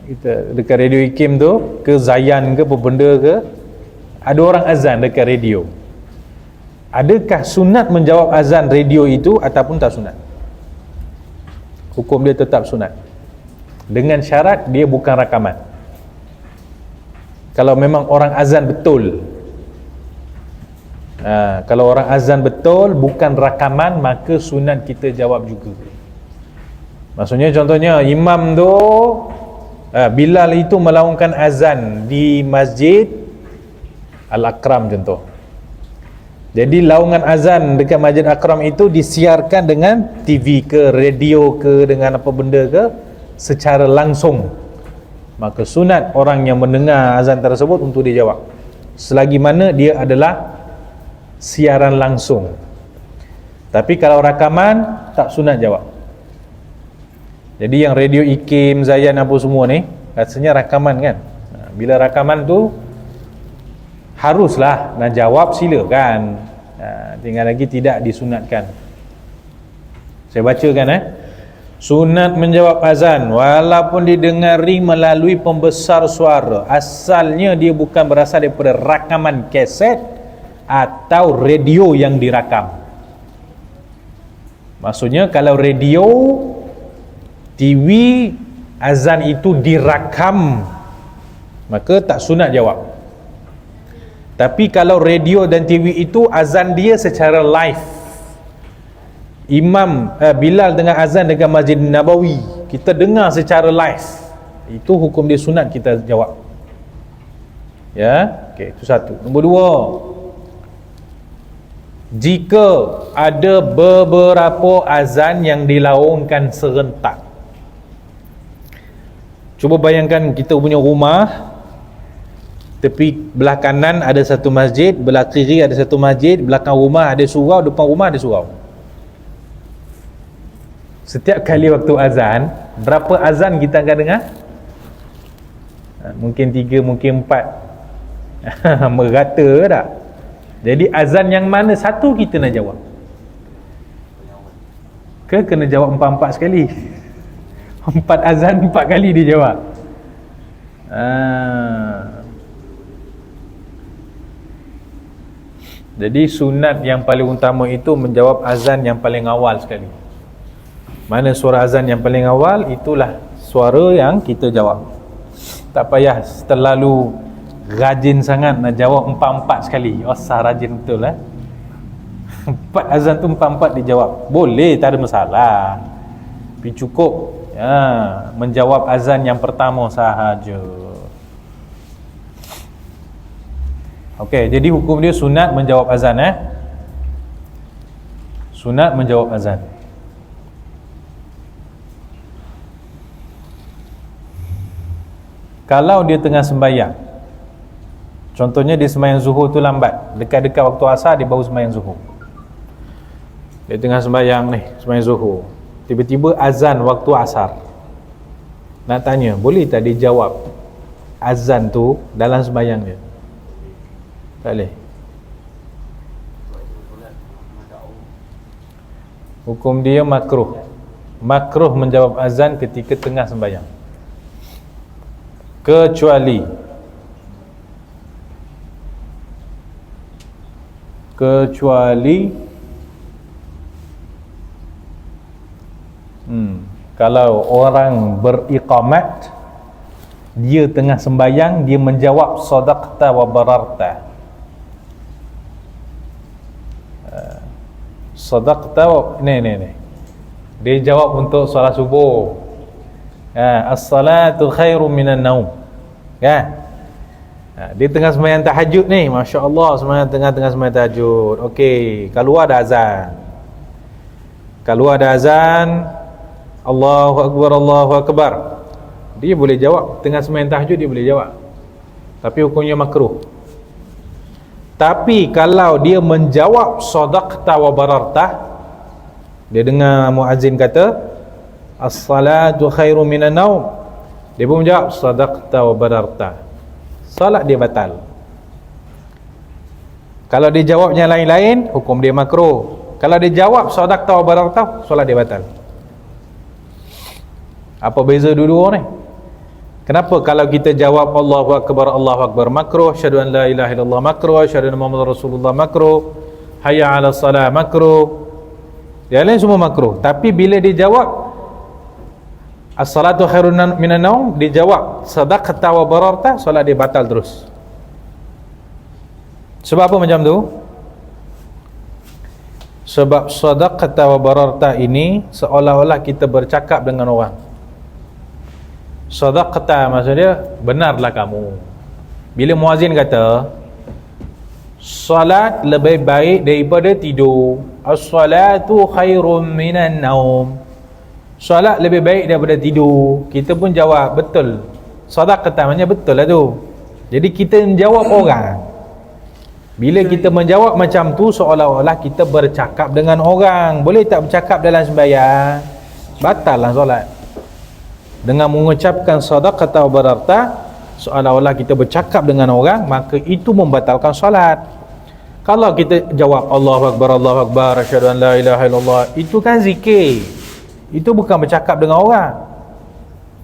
kita dekat radio IKIM tu ke Zayan ke apa benda ke, ada orang azan dekat radio. Adakah sunat menjawab azan radio itu ataupun tak sunat? Hukum dia tetap sunat, dengan syarat dia bukan rakaman. Kalau memang orang azan betul, kalau orang azan betul bukan rakaman, maka sunat kita jawab juga. Maksudnya contohnya imam tu Bilal itu melaungkan azan di Masjid Al-Akram contoh. Jadi laungan azan dekat Masjid Al-Akram itu disiarkan dengan TV ke radio ke dengan apa benda ke secara langsung, maka sunat orang yang mendengar azan tersebut untuk dia jawab, selagi mana dia adalah siaran langsung. Tapi kalau rakaman tak sunat jawab. Jadi yang radio IKIM, Zayan apa semua ni rasanya rakaman kan. Bila rakaman tu haruslah nak jawab, silakan. Tinggal lagi tidak disunatkan. Saya bacakan sunat menjawab azan walaupun didengari melalui pembesar suara, asalnya dia bukan berasal daripada rakaman kaset atau radio yang dirakam. Maksudnya kalau radio, TV, azan itu dirakam, maka tak sunat jawab. Tapi kalau radio dan TV itu azan dia secara live, Imam Bilal dengan azan dekat Masjid Nabawi, kita dengar secara live, itu hukum dia sunat kita jawab. Ya, okey, itu satu. Nombor dua, jika ada beberapa azan yang dilaungkan serentak. Cuba bayangkan kita punya rumah tepi belah kanan ada satu masjid, belah kiri ada satu masjid, belakang rumah ada surau, depan rumah ada surau. Setiap kali waktu azan, berapa azan kita akan dengar? Mungkin 3, mungkin 4. Merata tak? Jadi azan yang mana satu kita nak jawab? Ke kena jawab 4-4 sekali? 4 azan 4 kali dia jawab. Jadi sunat yang paling utama itu menjawab azan yang paling awal sekali. Mana suara azan yang paling awal, itulah suara yang kita jawab. Tak payah terlalu rajin sangat nak jawab 4-4 sekali. Sah rajin betul 4 azan tu 4-4 dijawab. Boleh, tak ada masalah. Tapi cukup menjawab azan yang pertama sahaja. Okey, jadi hukum dia sunat menjawab azan Sunat menjawab azan. Kalau dia tengah sembahyang, contohnya dia sembahyang zuhur tu lambat, dekat-dekat waktu asar dia baru sembahyang zuhur. Dia tengah sembahyang sembahyang zuhur, tiba-tiba azan waktu asar. Nak tanya, boleh tak dia jawab azan tu dalam sembahyang dia? Tak boleh. Hukum dia makruh. Makruh menjawab azan ketika tengah sembahyang. Kecuali kalau orang beriqamat, dia tengah sembahyang, dia menjawab sadaqta wa bararta. Sadaqta ni dia jawab untuk solat subuh. As-salatu khairum minan naum. Dia tengah sembahyang tahajud ni, masya-Allah, sembahyang tengah sembahyang tahajud. Okey, keluar ada azan, Allahu akbar, Allahu akbar. Dia boleh jawab tengah sembahyang tahajud, dia boleh jawab. Tapi hukumnya makruh. Tapi kalau dia menjawab sadaqta wa bararta, dia dengar muazzin kata as-salatu khairum minan naum, dia pun menjawab sadaqta wa bararta, solat dia batal. Kalau dia jawabnya lain-lain, hukum dia makruh. Kalau dia jawab sadaqta wa bararta, solat dia batal. Apa beza dua-dua ni? Kenapa kalau kita jawab Allahu akbar makruh, syahadu an la ilaha illallah makruh, syahadu anna Muhammadar Rasulullah makruh, hayya 'alas salah makruh, yang lain semua makruh. Tapi bila dia jawab as-salatu khairun minan naum, dia jawab sadaqta wa bararta, solat dia batal terus. Sebab apa macam tu? Sebab sadaqta wa bararta ini seolah-olah kita bercakap dengan orang. Sadaqta maksudnya benarlah kamu. Bila muazzin kata salat lebih baik daripada tidur, as-salatu khairum minan naum, salat lebih baik daripada tidur, kita pun jawab betul. Sadaqta maknanya betul lah tu. Jadi kita menjawab orang. Bila kita menjawab macam tu, seolah-olah kita bercakap dengan orang. Boleh tak bercakap dalam sembahyang? Batal lah solat. Dengan mengucapkan sadaqata wa bararta, seolah-olah kita bercakap dengan orang, maka itu membatalkan solat. Kalau kita jawab Allahu akbar, asyhadu an la ilaha illallah, itu kan zikir. Itu bukan bercakap dengan orang.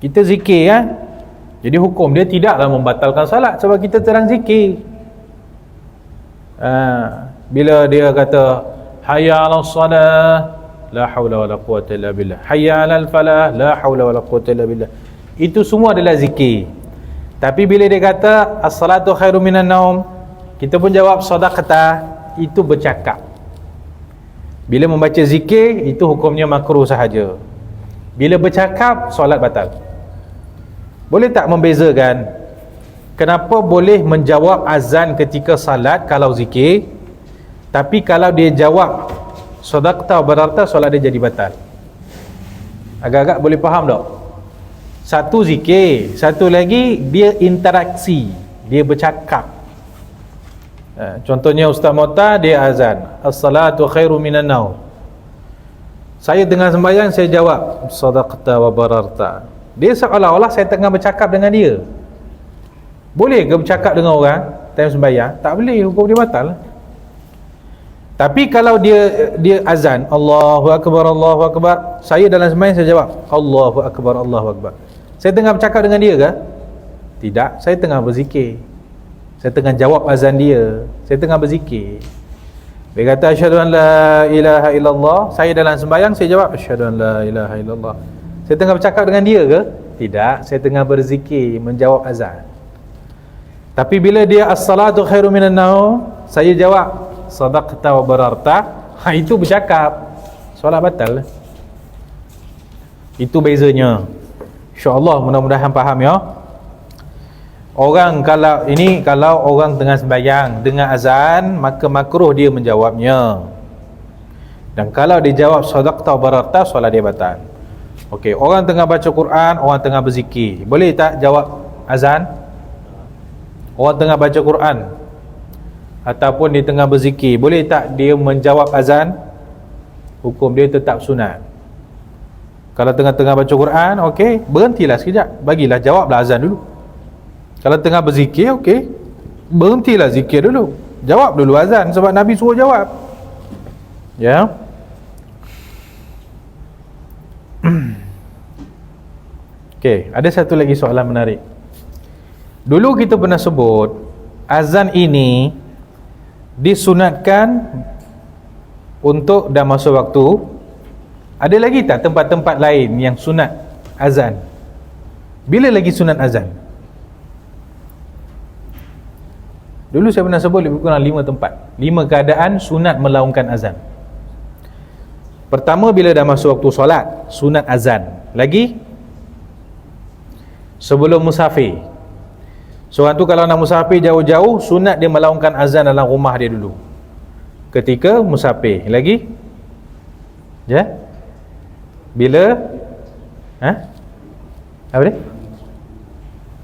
Kita zikir Jadi hukum dia tidaklah membatalkan salat sebab kita terang zikir. Bila dia kata hayya 'alas salah, la haula wala quwwata illa billah, hayya 'alal falah, la haula wala quwwata illa billah, itu semua adalah zikir. Tapi bila dia kata as-salatu khairum minan naum, kita pun jawab sadaqata, itu bercakap. Bila membaca zikir, itu hukumnya makruh sahaja. Bila bercakap, solat batal. Boleh tak membezakan kenapa boleh menjawab azan ketika salat kalau zikir, tapi kalau dia jawab sadaqta wa bararta, solat dia jadi batal? Agak-agak boleh faham tak? Satu zikir, satu lagi dia interaksi. dia bercakap. Contohnya Ustaz Mota, dia azan, as-salatu khairu minan naum. Saya tengah sembahyang, saya jawab, sadaqta wa bararta. Dia seolah-olah saya tengah bercakap dengan dia. Boleh ke bercakap dengan orang time sembahyang? Tak boleh, hukum dia batal. Tapi kalau dia azan, Allahu akbar, saya dalam sembahyang saya jawab, Allahu akbar. Saya tengah bercakap dengan dia ke? Tidak, saya tengah berzikir. Saya tengah jawab azan dia. Saya tengah berzikir. Dia kata asyhadu an la ilaha illallah, saya dalam sembahyang saya jawab asyhadu an la ilaha illallah. Saya tengah bercakap dengan dia ke? Tidak, saya tengah berzikir, menjawab azan. Tapi bila dia as-salatu khairu minan naum, saya jawab sadaqta wa bararta, itu bercakap, solat batal. Itu bezanya. InsyaAllah mudah-mudahan faham ya. Orang kalau orang tengah sembahyang dengar azan, maka makruh dia menjawabnya. Dan kalau dia jawab sadaqta wa bararta, solat dia batal. Okey, orang tengah baca Quran, orang tengah berzikir, boleh tak jawab azan? Orang tengah baca Quran ataupun dia tengah berzikir, boleh tak dia menjawab azan? Hukum dia tetap sunat. Kalau tengah-tengah baca Quran, okey, berhentilah sekejap, bagilah jawablah azan dulu. Kalau tengah berzikir, okey, berhentilah zikir dulu, jawab dulu azan, sebab Nabi suruh jawab. Ya. Okey, ada satu lagi soalan menarik. Dulu kita pernah sebut azan ini disunatkan untuk dah masuk waktu. Ada lagi tak tempat-tempat lain yang sunat azan? Bila lagi sunat azan? Dulu saya pernah sebut lebih kurang 5 tempat, 5 keadaan sunat melaungkan azan. Pertama, bila dah masuk waktu solat, sunat azan. Lagi, sebelum musafir. Seorang tu kalau nak musafir jauh-jauh, sunat dia melaungkan azan dalam rumah dia dulu ketika musafir. Lagi, ya, bila apa dia?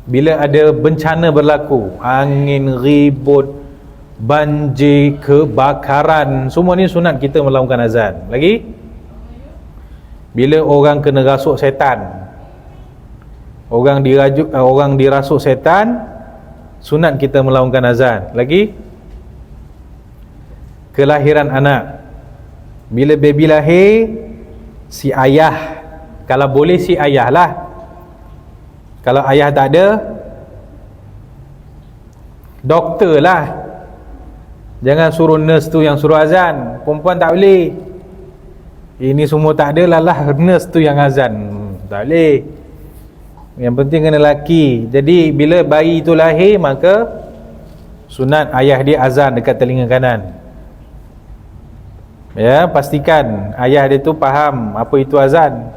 Bila ada bencana berlaku, angin ribut, banjir, kebakaran, semua ni sunat kita melaungkan azan. Lagi, bila orang kena rasuk setan, orang dirasuk setan, sunat kita melaungkan azan. Lagi, kelahiran anak, bila baby lahir, si ayah, kalau boleh si ayah lah. Kalau ayah tak ada, doktor lah. Jangan suruh nurse tu yang suruh azan. Perempuan tak boleh. Ini semua tak ada lah nurse tu yang azan. Tak boleh. Yang penting kena lelaki. Jadi bila bayi tu lahir, maka sunat ayah dia azan dekat telinga kanan. Ya, pastikan ayah dia tu faham apa itu azan.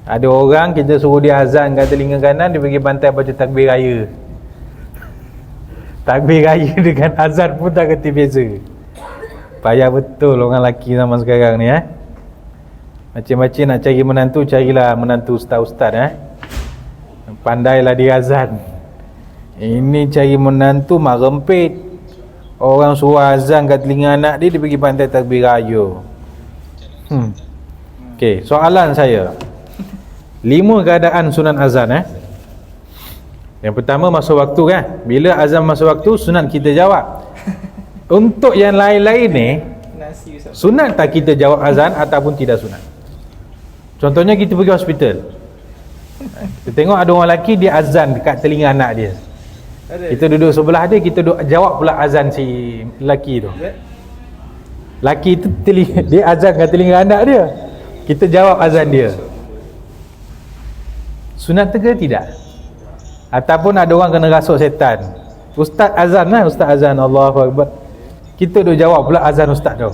Ada orang kita suruh dia azan kat telinga kanan, dia pergi pantai baca takbir raya. Takbir raya dengan azan pun tak kerti beza. Payah betul orang lelaki zaman sekarang ni. Macam-macam nak cari menantu, carilah menantu ustaz-ustaz. Pandailah dia azan. Ini cari menantu mak rempit. Orang suruh azan kat telinga anak dia, dia pergi pantai takbir raya. Okey, soalan saya, 5 keadaan sunat azan. Yang pertama, masuk waktu kan. Bila azan masuk waktu, sunat kita jawab. Untuk yang lain-lain ni, sunat tak kita jawab azan ataupun tidak sunat? Contohnya kita pergi hospital, kita tengok ada orang lelaki dia azan dekat telinga anak dia. Kita duduk sebelah dia, kita duduk jawab pula azan si lelaki tu. Lelaki tu dia azan kat telinga anak dia, kita jawab azan dia. Sunat ke tidak? Ataupun ada orang kena rasuk setan, ustaz azan lah, ustaz azan Allahu Akbar, kita duk jawab pula azan ustaz tu.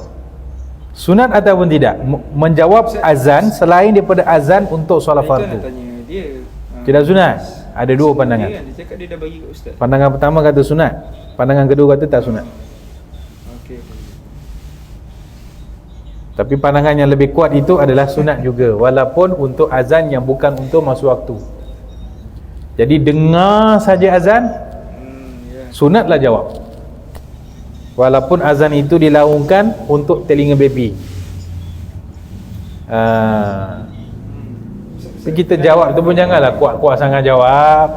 Sunat ataupun tidak menjawab azan selain daripada azan untuk solat fardu? Tidak sunat. Ada 2 pandangan. Dia cakap dia dah bagi kat ustaz. Pandangan pertama kata sunat, pandangan kedua kata tak sunat. Tapi pandangan yang lebih kuat itu adalah sunat juga, walaupun untuk azan yang bukan untuk masuk waktu. Jadi dengar saja azan, Sunatlah jawab. Walaupun azan itu dilaungkan untuk telinga baby. Kita jawab tu pun janganlah kuat-kuat sangat jawab.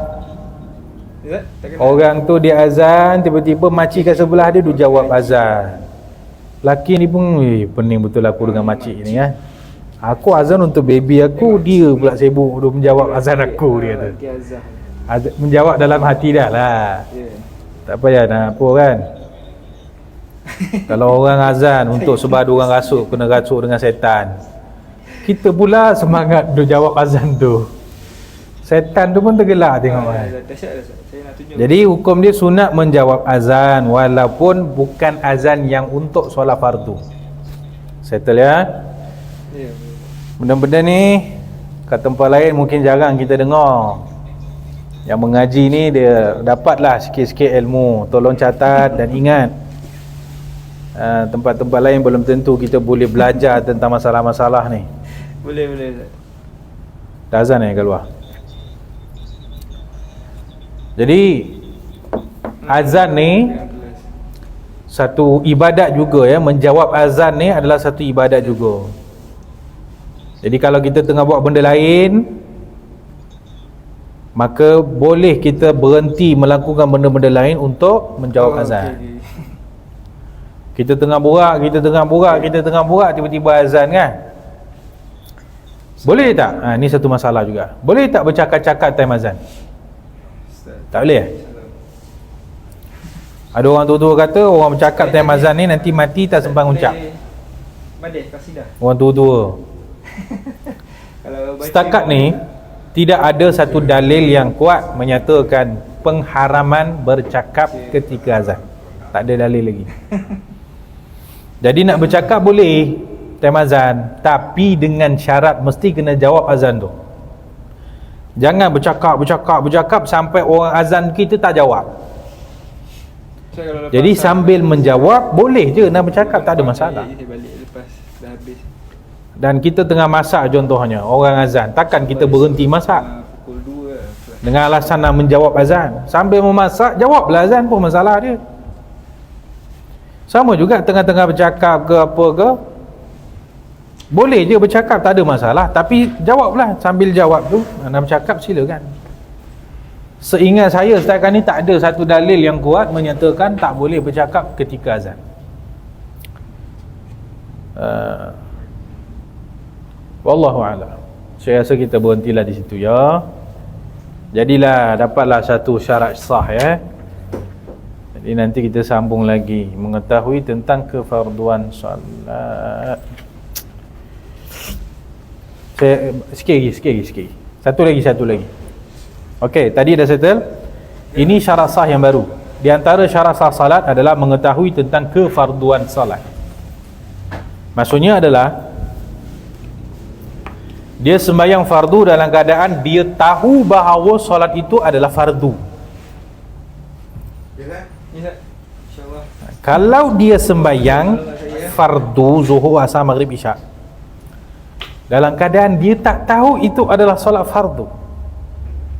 Orang tu dia azan, tiba-tiba makcik kat sebelah dia jawab azan. Laki ni pun pening betul aku dengan makcik ni kan. Aku azan untuk baby aku, dia pula sibuk duk menjawab azan aku, dia tu. Menjawab dalam hati dah lah. Tak payah nak apa kan. Kalau orang azan untuk sebab orang rasuk, kena rasuk dengan setan, kita pula semangat duk jawab azan tu, setan tu pun tergelak tengok kan. Jadi hukum dia sunat menjawab azan walaupun bukan azan yang untuk solat fardu. Settle ya. Benda-benda ni kat tempat lain mungkin jarang kita dengar. Yang mengaji ni dia dapatlah sikit-sikit ilmu. Tolong catat dan ingat. Tempat-tempat lain belum tentu kita boleh belajar tentang masalah-masalah ni. Boleh. Dah azan kat luar. Jadi azan ni satu ibadat juga ya. Menjawab azan ni adalah satu ibadat juga. Jadi kalau kita tengah buat benda lain, maka boleh kita berhenti melakukan benda-benda lain untuk menjawab azan. Kita tengah borak, tiba-tiba azan kan. Boleh tak? Ni satu masalah juga. Boleh tak bercakap-cakap time azan? Tak boleh. Ada orang tua-tua kata orang bercakap time azan ni nanti mati tak sempat ucap. Orang tua-tua. Setakat ni tidak ada satu dalil yang kuat menyatakan pengharaman bercakap ketika azan. Tak ada dalil lagi. Jadi nak bercakap boleh time azan, tapi dengan syarat mesti kena jawab azan tu. Jangan bercakap sampai orang azan kita tak jawab. Jadi sambil menjawab boleh je nak bercakap, tak ada masalah. Dan kita tengah masak contohnya, orang azan, takkan kita berhenti masak dengan alasan nak menjawab azan. Sambil memasak jawablah azan pun masalah dia. Sama juga tengah-tengah bercakap ke apa ke, boleh je bercakap, tak ada masalah, tapi jawablah. Sambil jawab tu nak bercakap silakan. Seingat saya setakat ni tak ada satu dalil yang kuat menyatakan tak boleh bercakap ketika azan. Wallahu a'lam. Saya rasa kita berhentilah di situ ya. Jadilah dapatlah satu syarat sah ya. Jadi nanti kita sambung lagi mengetahui tentang kefarduan solat. Sikit lagi. Satu lagi. Okey, tadi dah settle. Ini syarat sah yang baru. Di antara syarat sah salat adalah mengetahui tentang kefarduan salat. Maksudnya adalah dia sembahyang fardu dalam keadaan dia tahu bahawa solat itu adalah fardu. Kalau dia sembahyang fardu zuhur, asar, maghrib, isyak dalam keadaan dia tak tahu itu adalah solat fardu,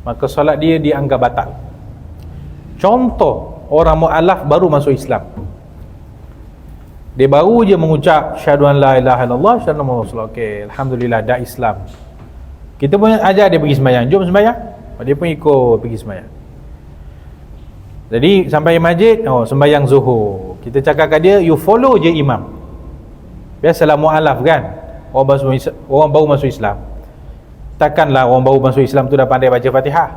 maka solat dia dianggap batal. Contoh, orang mu'alaf baru masuk Islam, dia baru je mengucap syahadu an la ilaha illallah syahadu anna muhammadar rasulullah. Okey, alhamdulillah dah Islam. Kita pun ajar dia pergi sembahyang, jom sembahyang, dia pun ikut pergi sembahyang. Jadi sampai masjid, sembahyang zuhur, kita cakap kat dia, you follow je imam. Biasalah mu'alaf kan, orang baru masuk Islam. Takkanlah orang baru masuk Islam tu dah pandai baca Fatihah.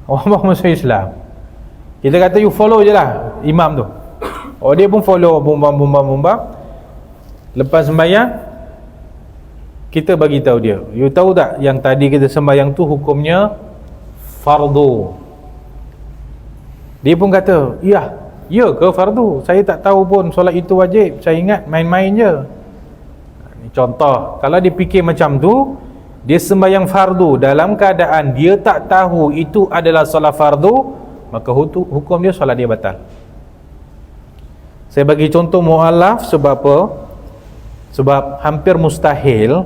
Orang baru masuk Islam, kita kata you follow je lah imam tu. Dia pun follow, bumbang. Lepas sembahyang kita bagi tahu dia, you tahu tak yang tadi kita sembahyang tu hukumnya fardu. Dia pun kata, ya ke fardu? Saya tak tahu pun solat itu wajib, saya ingat main-main je. Contoh, kalau dia fikir macam tu, dia sembahyang fardu dalam keadaan dia tak tahu itu adalah solat fardu, maka hukum dia solat dia batal. Saya bagi contoh mu'alaf sebab apa? Sebab hampir mustahil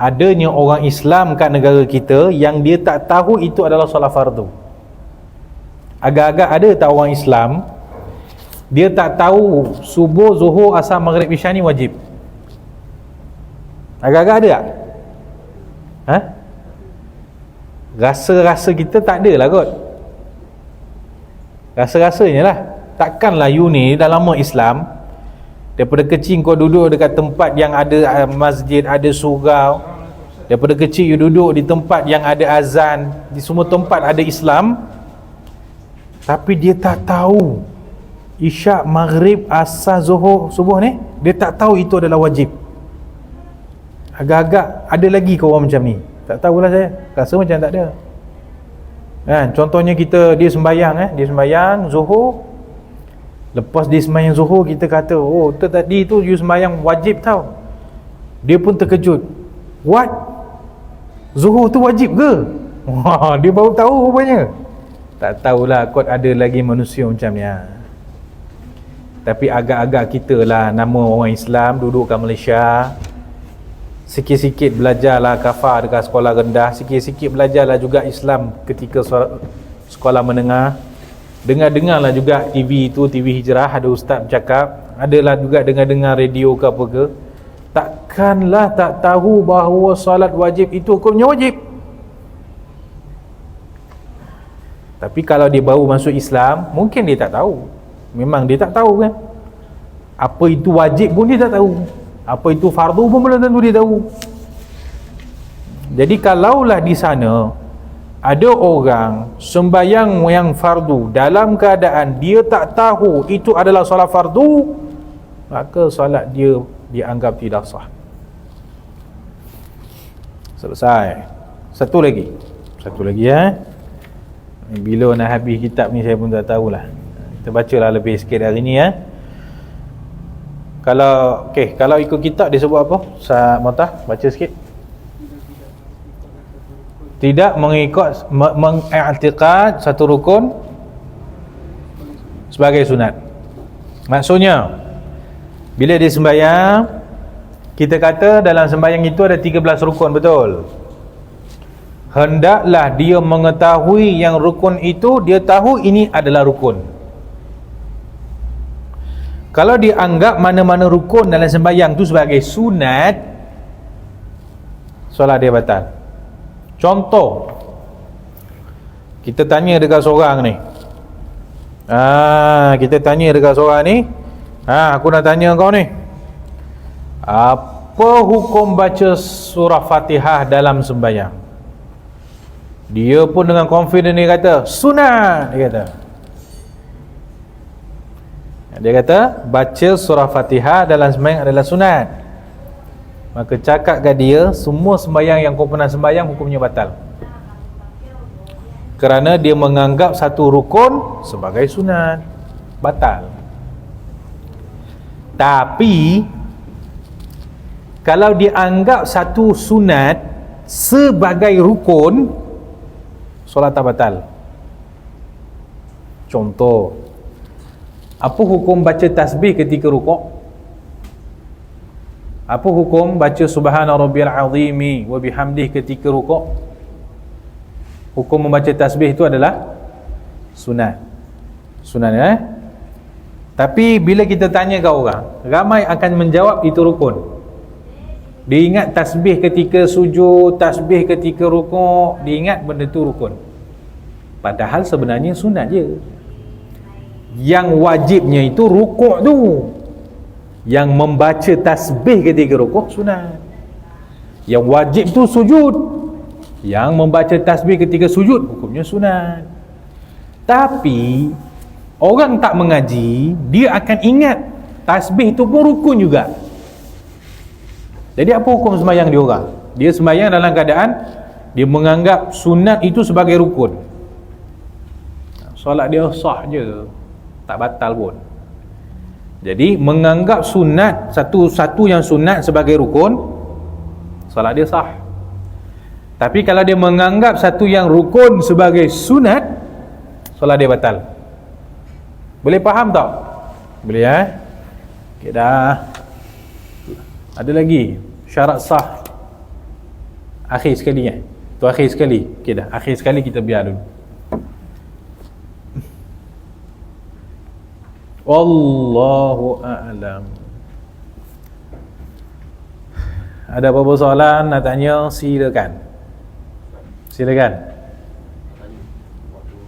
adanya orang Islam kat negara kita yang dia tak tahu itu adalah solat fardu. Agak-agak ada tak orang Islam dia tak tahu subuh, zuhur, asar, maghrib, isya ni wajib? Agak-agak ada tak? Ha? Rasa-rasa kita tak ada lah kot. Rasa-rasanya lah. Takkanlah you ni dah lama Islam, daripada kecil kau duduk dekat tempat yang ada masjid, ada surau. Daripada kecil you duduk di tempat yang ada azan, di semua tempat ada Islam, tapi dia tak tahu isyak, maghrib, asar, zuhur, subuh ni, dia tak tahu itu adalah wajib. Agak-agak ada lagi ke orang macam ni? Tak tahulah saya. Rasa macam tak ada. Kan, contohnya dia sembahyang dia sembahyang zuhur. Lepas dia sembahyang zuhur, kita kata, oh tadi tu you sembahyang wajib tau. Dia pun terkejut. What? Zuhur tu wajib ke? Wah, dia baru tahu rupanya. Tak tahulah kot ada lagi manusia macam ni. Tapi agak-agak kita lah, nama orang Islam duduk kat Malaysia, sikit-sikit belajarlah kafar dekat sekolah rendah, sikit-sikit belajarlah juga Islam ketika sekolah menengah. Dengar-dengarlah juga TV tu, TV Hijrah, ada ustaz bercakap, adalah juga dengar-dengar radio ke apa ke. Takkanlah tak tahu bahawa solat wajib itu hukumnya wajib. Tapi kalau dia baru masuk Islam, mungkin dia tak tahu. Memang dia tak tahu kan. Apa itu wajib pun dia tak tahu. Apa itu fardu pun belum tentu dia tahu. Jadi kalaulah di sana ada orang sembahyang yang fardu dalam keadaan dia tak tahu itu adalah solat fardu, maka solat dia dianggap tidak sah. Selesai. Satu lagi bila nak habis kitab ni saya pun tak tahulah. Kita bacalah lebih sikit hari ni Kalau ikut kitab dia sebut apa? Motah, baca sikit. Tidak mengikut mengiktikad satu rukun sebagai sunat. Maksudnya bila dia sembahyang, kita kata dalam sembahyang itu ada 13 rukun, betul? Hendaklah dia mengetahui yang rukun itu, dia tahu ini adalah rukun. Kalau dia anggap mana-mana rukun dalam sembahyang tu sebagai sunat, solat dia batal. Contoh, kita tanya dekat seorang ni, aku nak tanya kau ni, apa hukum baca surah Fatihah dalam sembahyang? Dia pun dengan confident dia kata sunat. Dia kata baca surah Fatihah dalam sembahyang adalah sunat. Maka cakap kat dia, semua sembahyang yang kau pernah sembahyang hukumnya batal, kerana dia menganggap satu rukun sebagai sunat. Batal. Tapi kalau dia anggap satu sunat sebagai rukun, solat tak batal. Contoh, apa hukum baca tasbih ketika rukuk? Apa hukum baca subhana rabbiyal azimi wa bihamdih ketika rukuk? Hukum membaca tasbih itu adalah sunat. Tapi bila kita tanya ke orang, ramai akan menjawab itu rukun. Dia ingat tasbih ketika sujud, tasbih ketika rukuk, dia ingat benda tu rukun. Padahal sebenarnya sunat je. Yang wajibnya itu rukuk tu. Yang membaca tasbih ketika rukuk sunat. Yang wajib tu sujud. Yang membaca tasbih ketika sujud hukumnya sunat. Tapi orang tak mengaji, dia akan ingat tasbih tu pun rukun juga. Jadi apa hukum sembahyang dia orang? Dia sembahyang dalam keadaan dia menganggap sunat itu sebagai rukun. Solat dia sah je, tak batal pun. Jadi menganggap sunat, satu yang sunat sebagai rukun, solat dia sah. Tapi kalau dia menganggap satu yang rukun sebagai sunat, solat dia batal. Boleh faham tak? Boleh Okay, dah. Ada lagi syarat sah. Akhir sekali Tu akhir sekali. Okay dah, akhir sekali kita biar dulu. Wallahu a'lam. Ada apa-apa soalan nak tanya, silakan. Silakan. Tadi waktu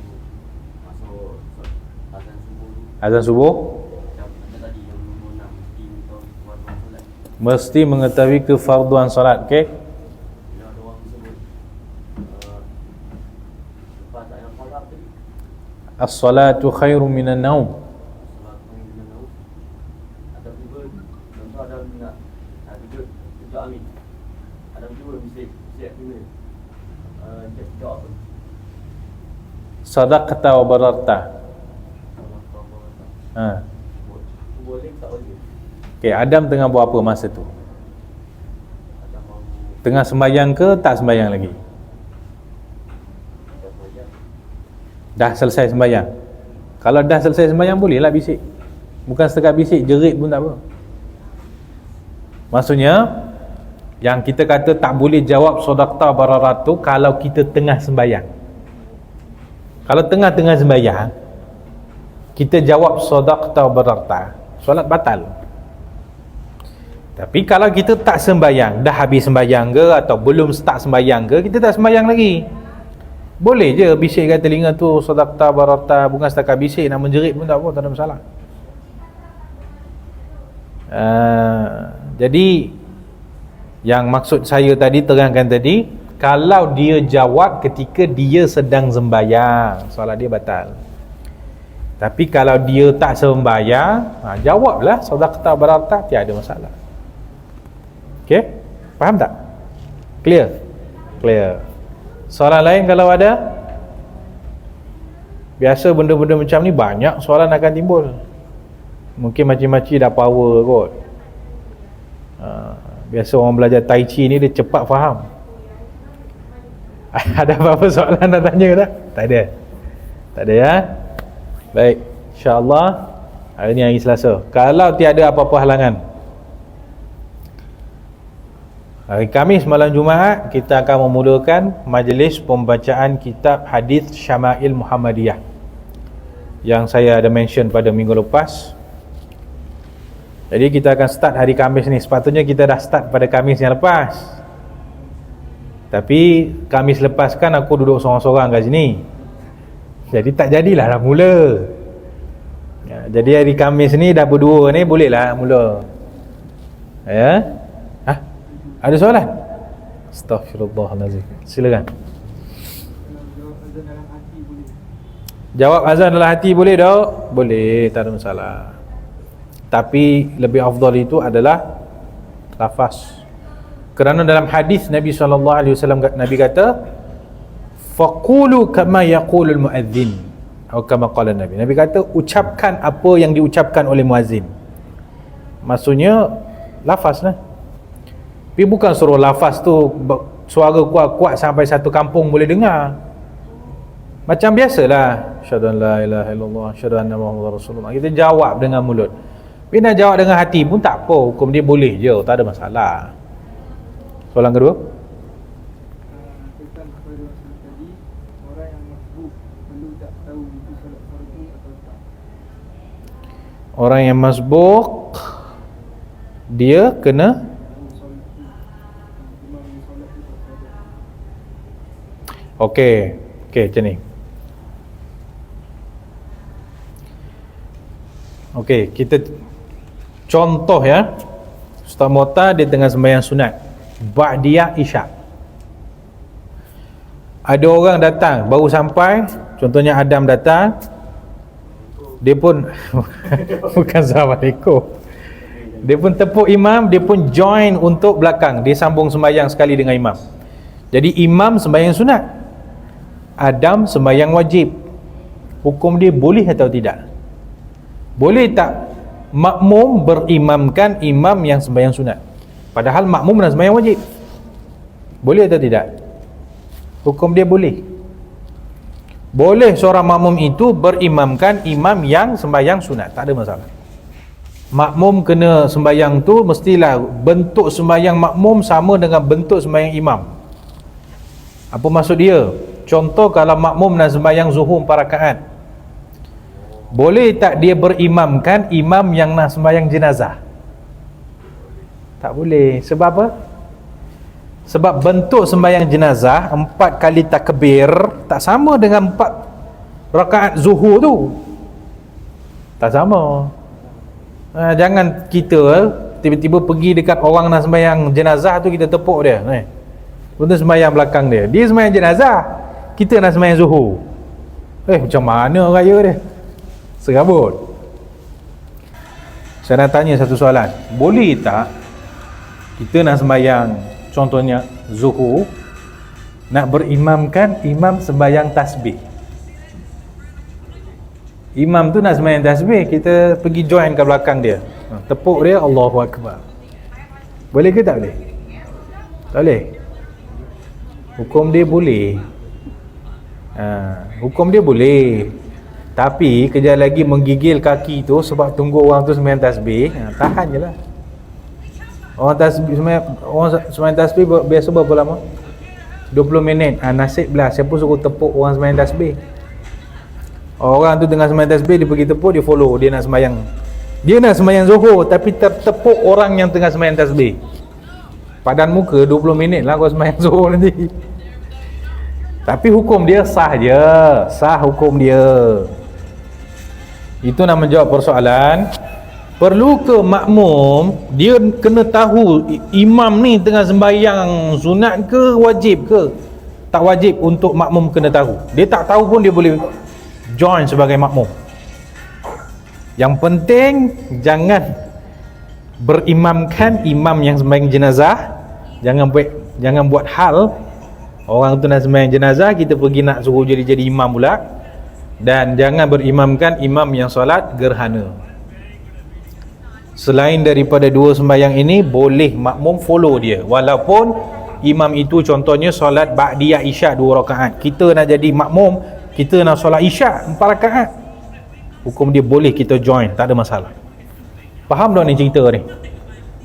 masuk azan subuh tu, Azan subuh macam tadi yang nombor 6 mesti mengetahui kefarduan solat. Okey. bila ada orang sebut lepas tak yang salat tadi As-salatu khairum minan naum. salat yang kena tahu ada tiba contoh ada nak tiba tujuh amin ada tiba mesti siap tiba jawab apa Sadaqta wa bararta. Ha. boleh tak boleh Okey, Adam tengah buat apa masa tu? ada mau Tengah sembahyang ke tak sembahyang lagi? ada saja Dah selesai sembahyang. Kalau dah selesai sembahyang bolehlah bisik. Bukan setakat bisik, jerit pun tak apa. Maksudnya yang kita kata tak boleh jawab sadaqta bararatu kalau kita tengah sembahyang. Kalau tengah-tengah sembahyang kita jawab sadaqta bararta, solat batal. Tapi kalau kita tak sembahyang, dah habis sembahyang ke atau belum start sembahyang ke, kita tak sembahyang lagi, boleh je bisik kat telinga tu sadaqta bararta. Bukan setakat bisik, nak menjerit pun tak apa, tak ada masalah. Jadi yang maksud saya tadi, terangkan tadi, kalau dia jawab ketika dia sedang sembahyang, solat dia batal. Tapi kalau dia tak sembahyang, jawablah sadaqta bararta, tiada masalah. Okey? Faham tak? Clear? Clear. Soalan lain kalau ada? Biasa benda-benda macam ni banyak soalan akan timbul. Mungkin makcik-makcik dah power kot. Biasa orang belajar tai chi ni dia cepat faham. Ada apa-apa soalan nak tanya ke tak? Tak ada. Tak ada ya? Baik, insya-Allah hari ni hari Selasa. Kalau tiada apa-apa halangan, hari Khamis malam Jumaat kita akan memulakan majlis pembacaan kitab hadis Syama'il Muhammadiyah yang saya ada mention pada minggu lepas. Jadi kita akan start hari Khamis ni. Sepatutnya kita dah start pada Khamis yang lepas, tapi Khamis lepas kan aku duduk sorang-sorang kat sini, jadi tak jadilah dah mula ya. Jadi hari Khamis ni dah berdua ni, bolehlah mula ya. Ada soalan? Astaghfirullahalazim. Silakan. Jawab azan dalam hati boleh tak? Boleh, tak ada masalah. Tapi lebih afdal itu adalah lafaz. Kerana dalam hadis Nabi SAW, Nabi kata, faqulu kama yaqulul muadzin, atau kama qala Nabi. Nabi kata, ucapkan apa yang diucapkan oleh muazzin. Maksudnya lafaz lah. Tapi bukan suruh lafaz tu suara kuat-kuat sampai satu kampung boleh dengar. Macam biasalah, asyhadu an la ilaha illallah, asyhadu anna muhammadar rasulullah, kita jawab dengan mulut. Tapi nak jawab dengan hati pun tak apa, hukum dia boleh je, tak ada masalah. Soalan kedua, Tentang kepada masalah tadi, orang yang masbuk perlu tak tahu itu solat fardu atau tak? orang yang masbuk dia kena Tahu solat tu, imam yang solat tu tak ada. okey macam ni. Okey, kita contoh ya. Ustaz Mota dia tengah sembahyang sunat ba'diyah isyak. Ada orang datang baru sampai, contohnya Adam datang, dia pun bukan Assalamualaikum, dia pun tepuk imam, dia pun join untuk belakang, dia sambung sembahyang sekali dengan imam. Jadi imam sembahyang sunat, Adam sembahyang wajib. Hukum dia boleh atau tidak? Boleh tak makmum berimamkan imam yang sembahyang sunat, padahal makmum dah sembahyang wajib? Boleh atau tidak? Hukum dia boleh. Boleh seorang makmum itu berimamkan imam yang sembahyang sunat, tak ada masalah. Makmum kena sembahyang tu mestilah bentuk sembahyang makmum sama dengan bentuk sembahyang imam. Apa maksud dia? Contoh kalau makmum nak sembahyang zuhur 4 rakaat, boleh tak dia berimamkan imam yang nak sembahyang jenazah? Tak boleh. Sebab apa? Sebab bentuk sembahyang jenazah 4 kali takbir tak sama dengan 4 rakaat zuhur tu. Tak sama. Jangan kita tiba-tiba pergi dekat orang nak sembahyang jenazah tu, kita tepuk dia. Betul sembahyang belakang dia. Dia sembahyang jenazah, kita nak sembahyang zuhur. Macam mana raya dia? Serabut. Saya nak tanya satu soalan. Boleh tak kita nak sembahyang, contohnya zuhur, nak berimamkan imam sembahyang tasbih? Imam tu nak sembahyang tasbih, kita pergi join ke belakang dia, tepuk dia, Allahu Akbar. Boleh ke tak boleh? Tak boleh. Hukum dia boleh. Hukum dia boleh. Tapi kejap lagi menggigil kaki tu sebab tunggu orang tu sembahyang tasbih. Tahan je lah. Orang sembahyang tasbih biasa berapa lama? 20 minit. Nasib lah, siapa suruh tepuk orang sembahyang tasbih? Orang tu tengah sembahyang tasbih, dia pergi tepuk, dia follow, dia nak sembahyang. Dia nak sembahyang zuhur tapi tertepuk orang yang tengah sembahyang tasbih. Padan muka 20 minit lah kau sembahyang zuhur nanti. Tapi hukum dia sah je. Sah hukum dia. Itu nak menjawab persoalan, perlu ke makmum dia kena tahu imam ni tengah sembahyang sunat ke wajib ke? Tak wajib untuk makmum kena tahu. Dia tak tahu pun dia boleh join sebagai makmum. Yang penting jangan berimamkan imam yang sembahyang jenazah. Jangan buat hal orang tu nak sembahyang jenazah, kita pergi nak suruh jadi imam pula. Dan jangan berimamkan imam yang solat gerhana. Selain daripada 2 sembahyang ini, boleh makmum follow dia, walaupun imam itu contohnya solat ba'diyah isyak 2 rakaat. Kita nak jadi makmum, kita nak solat isyak 4 rakaat, hukum dia boleh kita join, tak ada masalah. Faham tak ni cerita ni?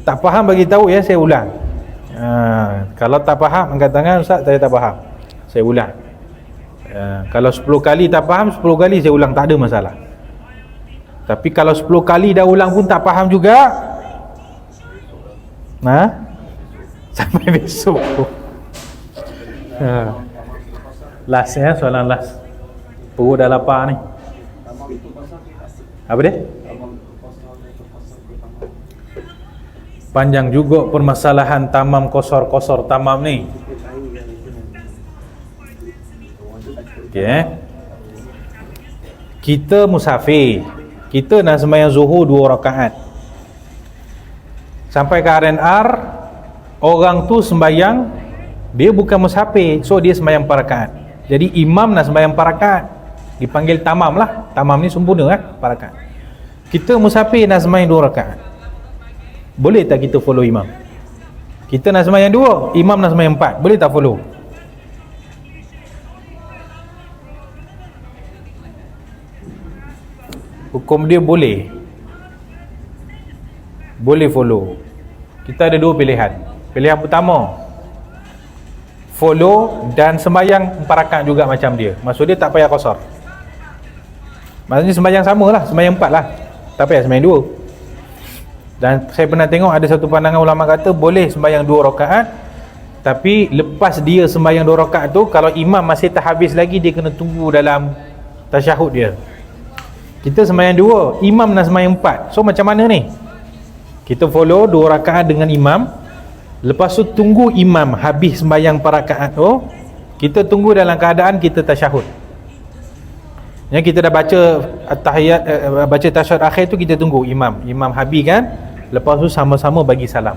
Tak faham bagi tahu ya, saya ulang. Kalau tak faham angkat tangan, Ustaz saya tak faham, saya ulang. Kalau 10 kali tak faham, 10 kali saya ulang, tak ada masalah. Tapi kalau 10 kali dah ulang pun tak faham juga, sampai besok. Last ya, soalan last. Perut dah lapar ni. Apa dia? Panjang juga permasalahan tamam kosor tamam ni. Okey. Kita musafir, kita nak sembahyang zuhur 2 rakaat. Sampai ke R&R, orang tu sembahyang, dia bukan musafir, so dia sembahyang 4 rakaat. Jadi imam nak sembahyang 4 rakaat, dipanggil tamam lah. Tamam ni sempurna kan, 4 rakaat. Kita musafir nak sembahyang 2 rakaat, boleh tak kita follow imam? Kita nak sembahyang 2, imam nak sembahyang 4, boleh tak follow? Hukum dia boleh. Boleh follow. Kita ada 2 pilihan. Pilihan pertama, follow dan sembahyang 4 rakaat juga macam dia. Maksud dia tak payah qasar. Maksudnya sembahyang sama lah, sembahyang 4 lah, tak payah sembahyang 2. Dan saya pernah tengok ada satu pandangan ulama kata boleh sembahyang 2 rakaat, tapi lepas dia sembahyang 2 rakaat tu, kalau imam masih tak habis lagi, dia kena tunggu dalam tasyahud dia. Kita sembahyang 2, imam nak sembahyang 4. So macam mana ni? Kita follow 2 rakaat dengan imam, lepas tu tunggu imam habis sembahyang 4 rakaat tu, kita tunggu dalam keadaan kita tasyahud. Yang kita dah baca at-tahiyat, baca tasyahud akhir tu, kita tunggu imam habis kan, lepas tu sama-sama bagi salam.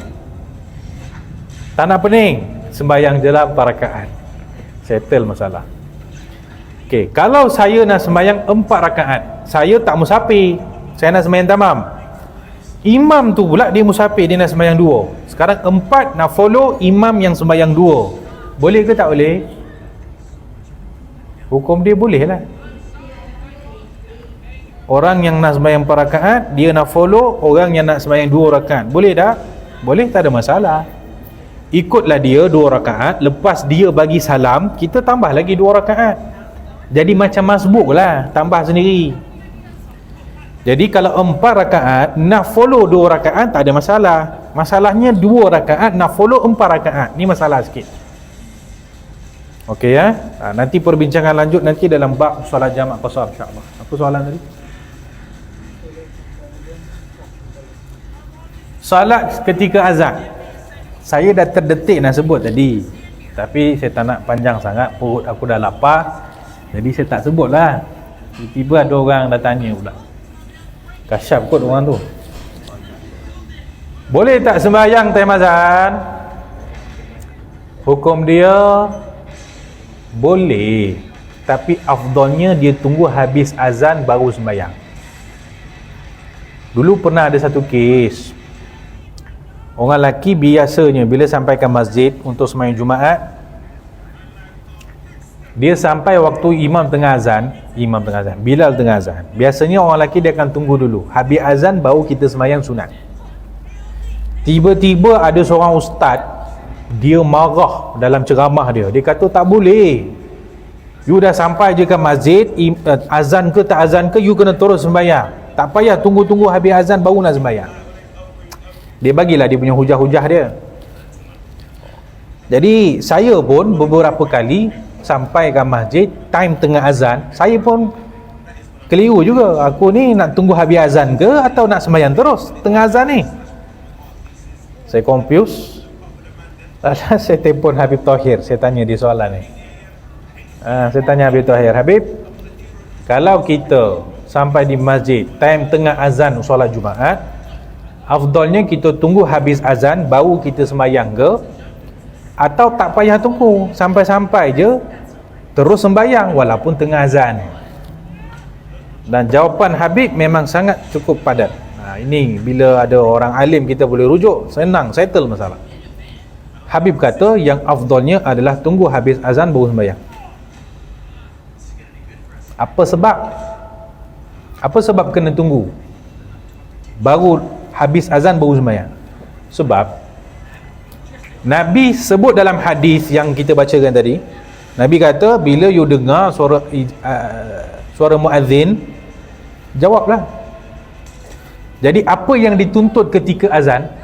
Tak nak pening, sembahyang je lah 4 rakaat, settle masalah. Okey, kalau saya nak sembahyang 4 rakaat, saya tak musafir, saya nak sembahyang tamam. Imam tu pula dia musafir, dia nak sembahyang 2. Sekarang 4 nak follow imam yang sembahyang 2. Boleh ke tak boleh? Hukum dia boleh lah. Orang yang nak sembahyang 4 rakaat, dia nak follow orang yang nak sembahyang 2 rakaat. Boleh tak? Boleh, tak ada masalah. Ikutlah dia 2 rakaat, lepas dia bagi salam, kita tambah lagi 2 rakaat. Jadi macam masbuk lah, tambah sendiri. Jadi kalau 4 rakaat nak follow 2 rakaat tak ada masalah. Masalahnya 2 rakaat nak follow 4 rakaat. Ni masalah sikit. Okey ya. Nanti perbincangan lanjut nanti dalam bab solat jamak qasar insya-Allah. Apa soalan tadi? Solat ketika azan. Saya dah terdetik nak sebut tadi. Tapi saya tak nak panjang sangat, perut aku dah lapar. Jadi saya tak sebutlah. Tiba-tiba ada orang dah tanya pula. Kasyaf kot orang tu. Boleh tak sembahyang time azan? Hukum dia boleh, tapi afdalnya dia tunggu habis azan baru sembahyang. Dulu pernah ada satu kes. Orang lelaki biasanya bila sampai ke masjid untuk sembahyang Jumaat, dia sampai waktu imam tengah azan, Bilal tengah azan. Biasanya orang lelaki dia akan tunggu dulu. Habis azan baru kita sembahyang sunat. Tiba-tiba ada seorang ustaz, dia marah dalam ceramah dia. Dia kata tak boleh. You dah sampai je ke masjid, azan ke tak azan ke, you kena terus sembahyang. Tak payah tunggu-tunggu habis azan baru nak sembahyang. Dia bagilah dia punya hujah-hujah dia. Jadi saya pun beberapa kali sampai ke masjid time tengah azan, saya pun keliru juga. Aku ni nak tunggu habis azan ke atau nak sembahyang terus tengah azan ni? Saya confuse. Lalu saya telefon Habib Tahir, saya tanya dia soalan ni. Saya tanya Habib Tahir, Habib, kalau kita sampai di masjid time tengah azan solat Jumaat, afdalnya kita tunggu habis azan baru kita sembahyang ke, atau tak payah tunggu sampai-sampai je terus sembahyang walaupun tengah azan? Dan jawapan Habib memang sangat cukup padat. Ini bila ada orang alim kita boleh rujuk, senang settle masalah. Habib kata yang afdalnya adalah tunggu habis azan baru sembahyang. Apa sebab? Apa sebab kena tunggu baru habis azan baru sembahyang? Sebab Nabi sebut dalam hadis yang kita bacakan tadi, Nabi kata bila you dengar suara muazzin, jawablah. Jadi apa yang dituntut ketika azan?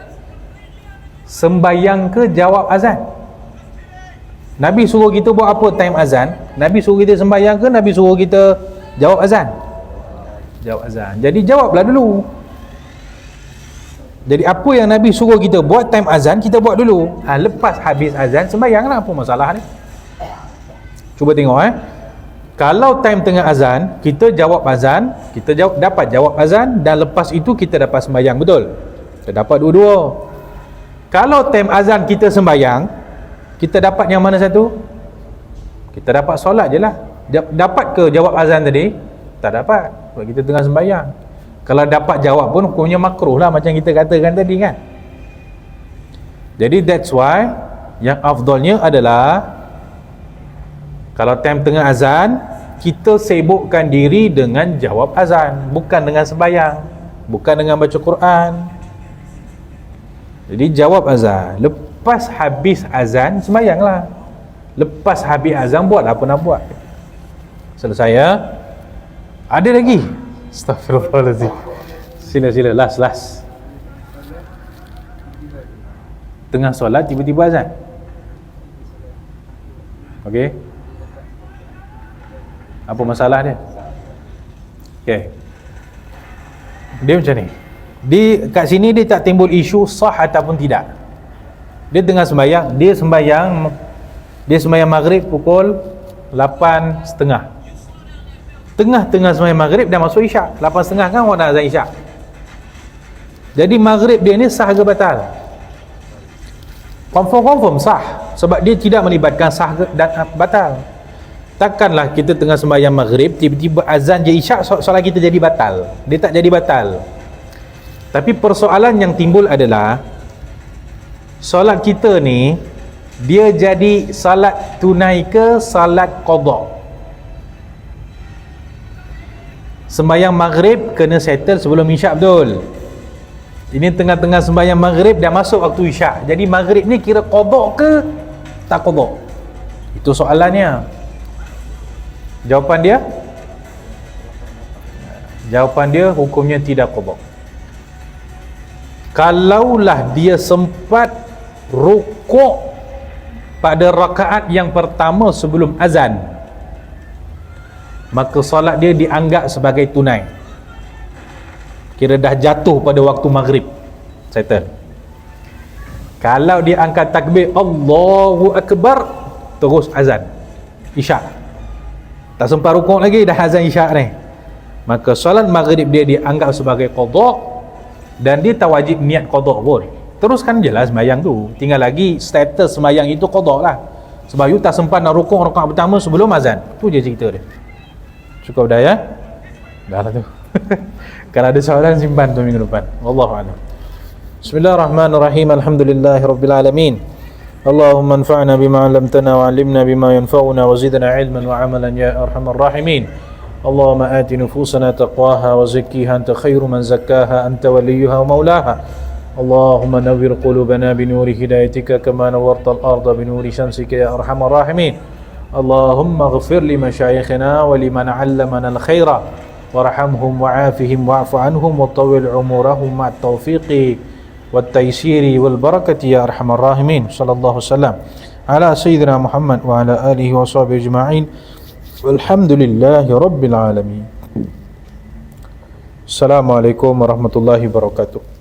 Sembahyang ke jawab azan? Nabi suruh kita buat apa time azan? Nabi suruh kita sembahyang ke Nabi suruh kita jawab azan? Jawab azan. Jadi jawablah dulu. Jadi apa yang Nabi suruh kita buat time azan, kita buat dulu. Lepas habis azan sembahyanglah, apa masalah ni? Cuba tengok Kalau time tengah azan, kita jawab azan, kita dapat jawab azan, dan lepas itu kita dapat sembahyang, betul? Kita dapat dua-dua. Kalau time azan kita sembahyang, kita dapat yang mana satu? Kita dapat solat je lah. Dapat ke jawab azan tadi? Tak dapat, sebab kita tengah sembahyang. Kalau dapat jawab pun hukumnya makruh lah, macam kita katakan tadi kan. Jadi that's why yang afdalnya adalah kalau time tengah azan, kita sibukkan diri dengan jawab azan, bukan dengan sembahyang, bukan dengan baca Quran. Jadi jawab azan, lepas habis azan sembahyanglah. Lepas habis azan buatlah apa nak buat. Selesai ya. Ada lagi? Astaghfirullahaladzim. Sila last. Tengah solat tiba-tiba azan. Okey. Apa masalah dia? Okey. Dia macam ni. Kat sini dia tak timbul isu sah ataupun tidak. Dia tengah sembahyang, dia sembahyang maghrib pukul 8.30. Tengah-tengah sembahyang maghrib dah masuk isyak. 8.30 kan orang dah azan isyak. Jadi maghrib dia ni sah ke batal? Confirm sah, sebab dia tidak melibatkan sah dan batal. Takkanlah kita tengah sembahyang maghrib tiba-tiba azan je isyak, solat kita jadi batal. Dia tak jadi batal. Tapi persoalan yang timbul adalah solat kita ni dia jadi salat tunai ke salat qada? Sembahyang maghrib kena settle sebelum isyak, betul? Ini tengah-tengah sembahyang maghrib dah masuk waktu isyak. Jadi maghrib ni kira qada ke tak qada? Itu soalannya. Jawapan dia Jawapan dia, hukumnya tidak qada. Kalaulah dia sempat rukuk pada rakaat yang pertama sebelum azan, maka solat dia dianggap sebagai tunai. Kira dah jatuh pada waktu maghrib, settle. Kalau dia angkat takbir Allahu Akbar, terus azan isyak, tak sempat rukuk lagi, dah azan isyak ni, maka solat maghrib dia dianggap sebagai qada, dan dia tak wajib niat qada pun. Teruskan je lah sembahyang tu, tinggal lagi status sembahyang itu qada lah, sebab you tak sempat nak rukuk rakaat pertama sebelum azan. Tu je cerita dia. Cukup dah ya? Dah lah tu. Kalau ada soalan simpan tu minggu depan. Wallahu a'lam. Bismillahirrahmanirrahim. Alhamdulillahirabbil alamin. Allahumma anfa'na bima 'allamtana wa 'allimna bima yanfa'una wa zidna 'ilman wa 'amalan ya arhamar rahimin. Allahumma ati nufusana taqwaha wa zakkiha anta khairu man zakkaha anta waliyuha wa maulaha. Allahumma nawwir qulubana bi nuri hidayatika kama nawwarta al-ardha bi nuri shamsika ya arhamar rahimin. Allahumma ighfir li masyayikhina wa liman 'allamana al-khaira warhamhum wa'afihim wa'fu anhum wa tawwil umurahum ma'at tawfiqi wat taysiri wal barakati ya arhamar rahimin. Sallallahu wasallam ala sayyidina Muhammad wa ala alihi wa sahbihi ajma'in. Walhamdulillahi rabbil alamin. Assalamualaikum warahmatullahi wabarakatuh.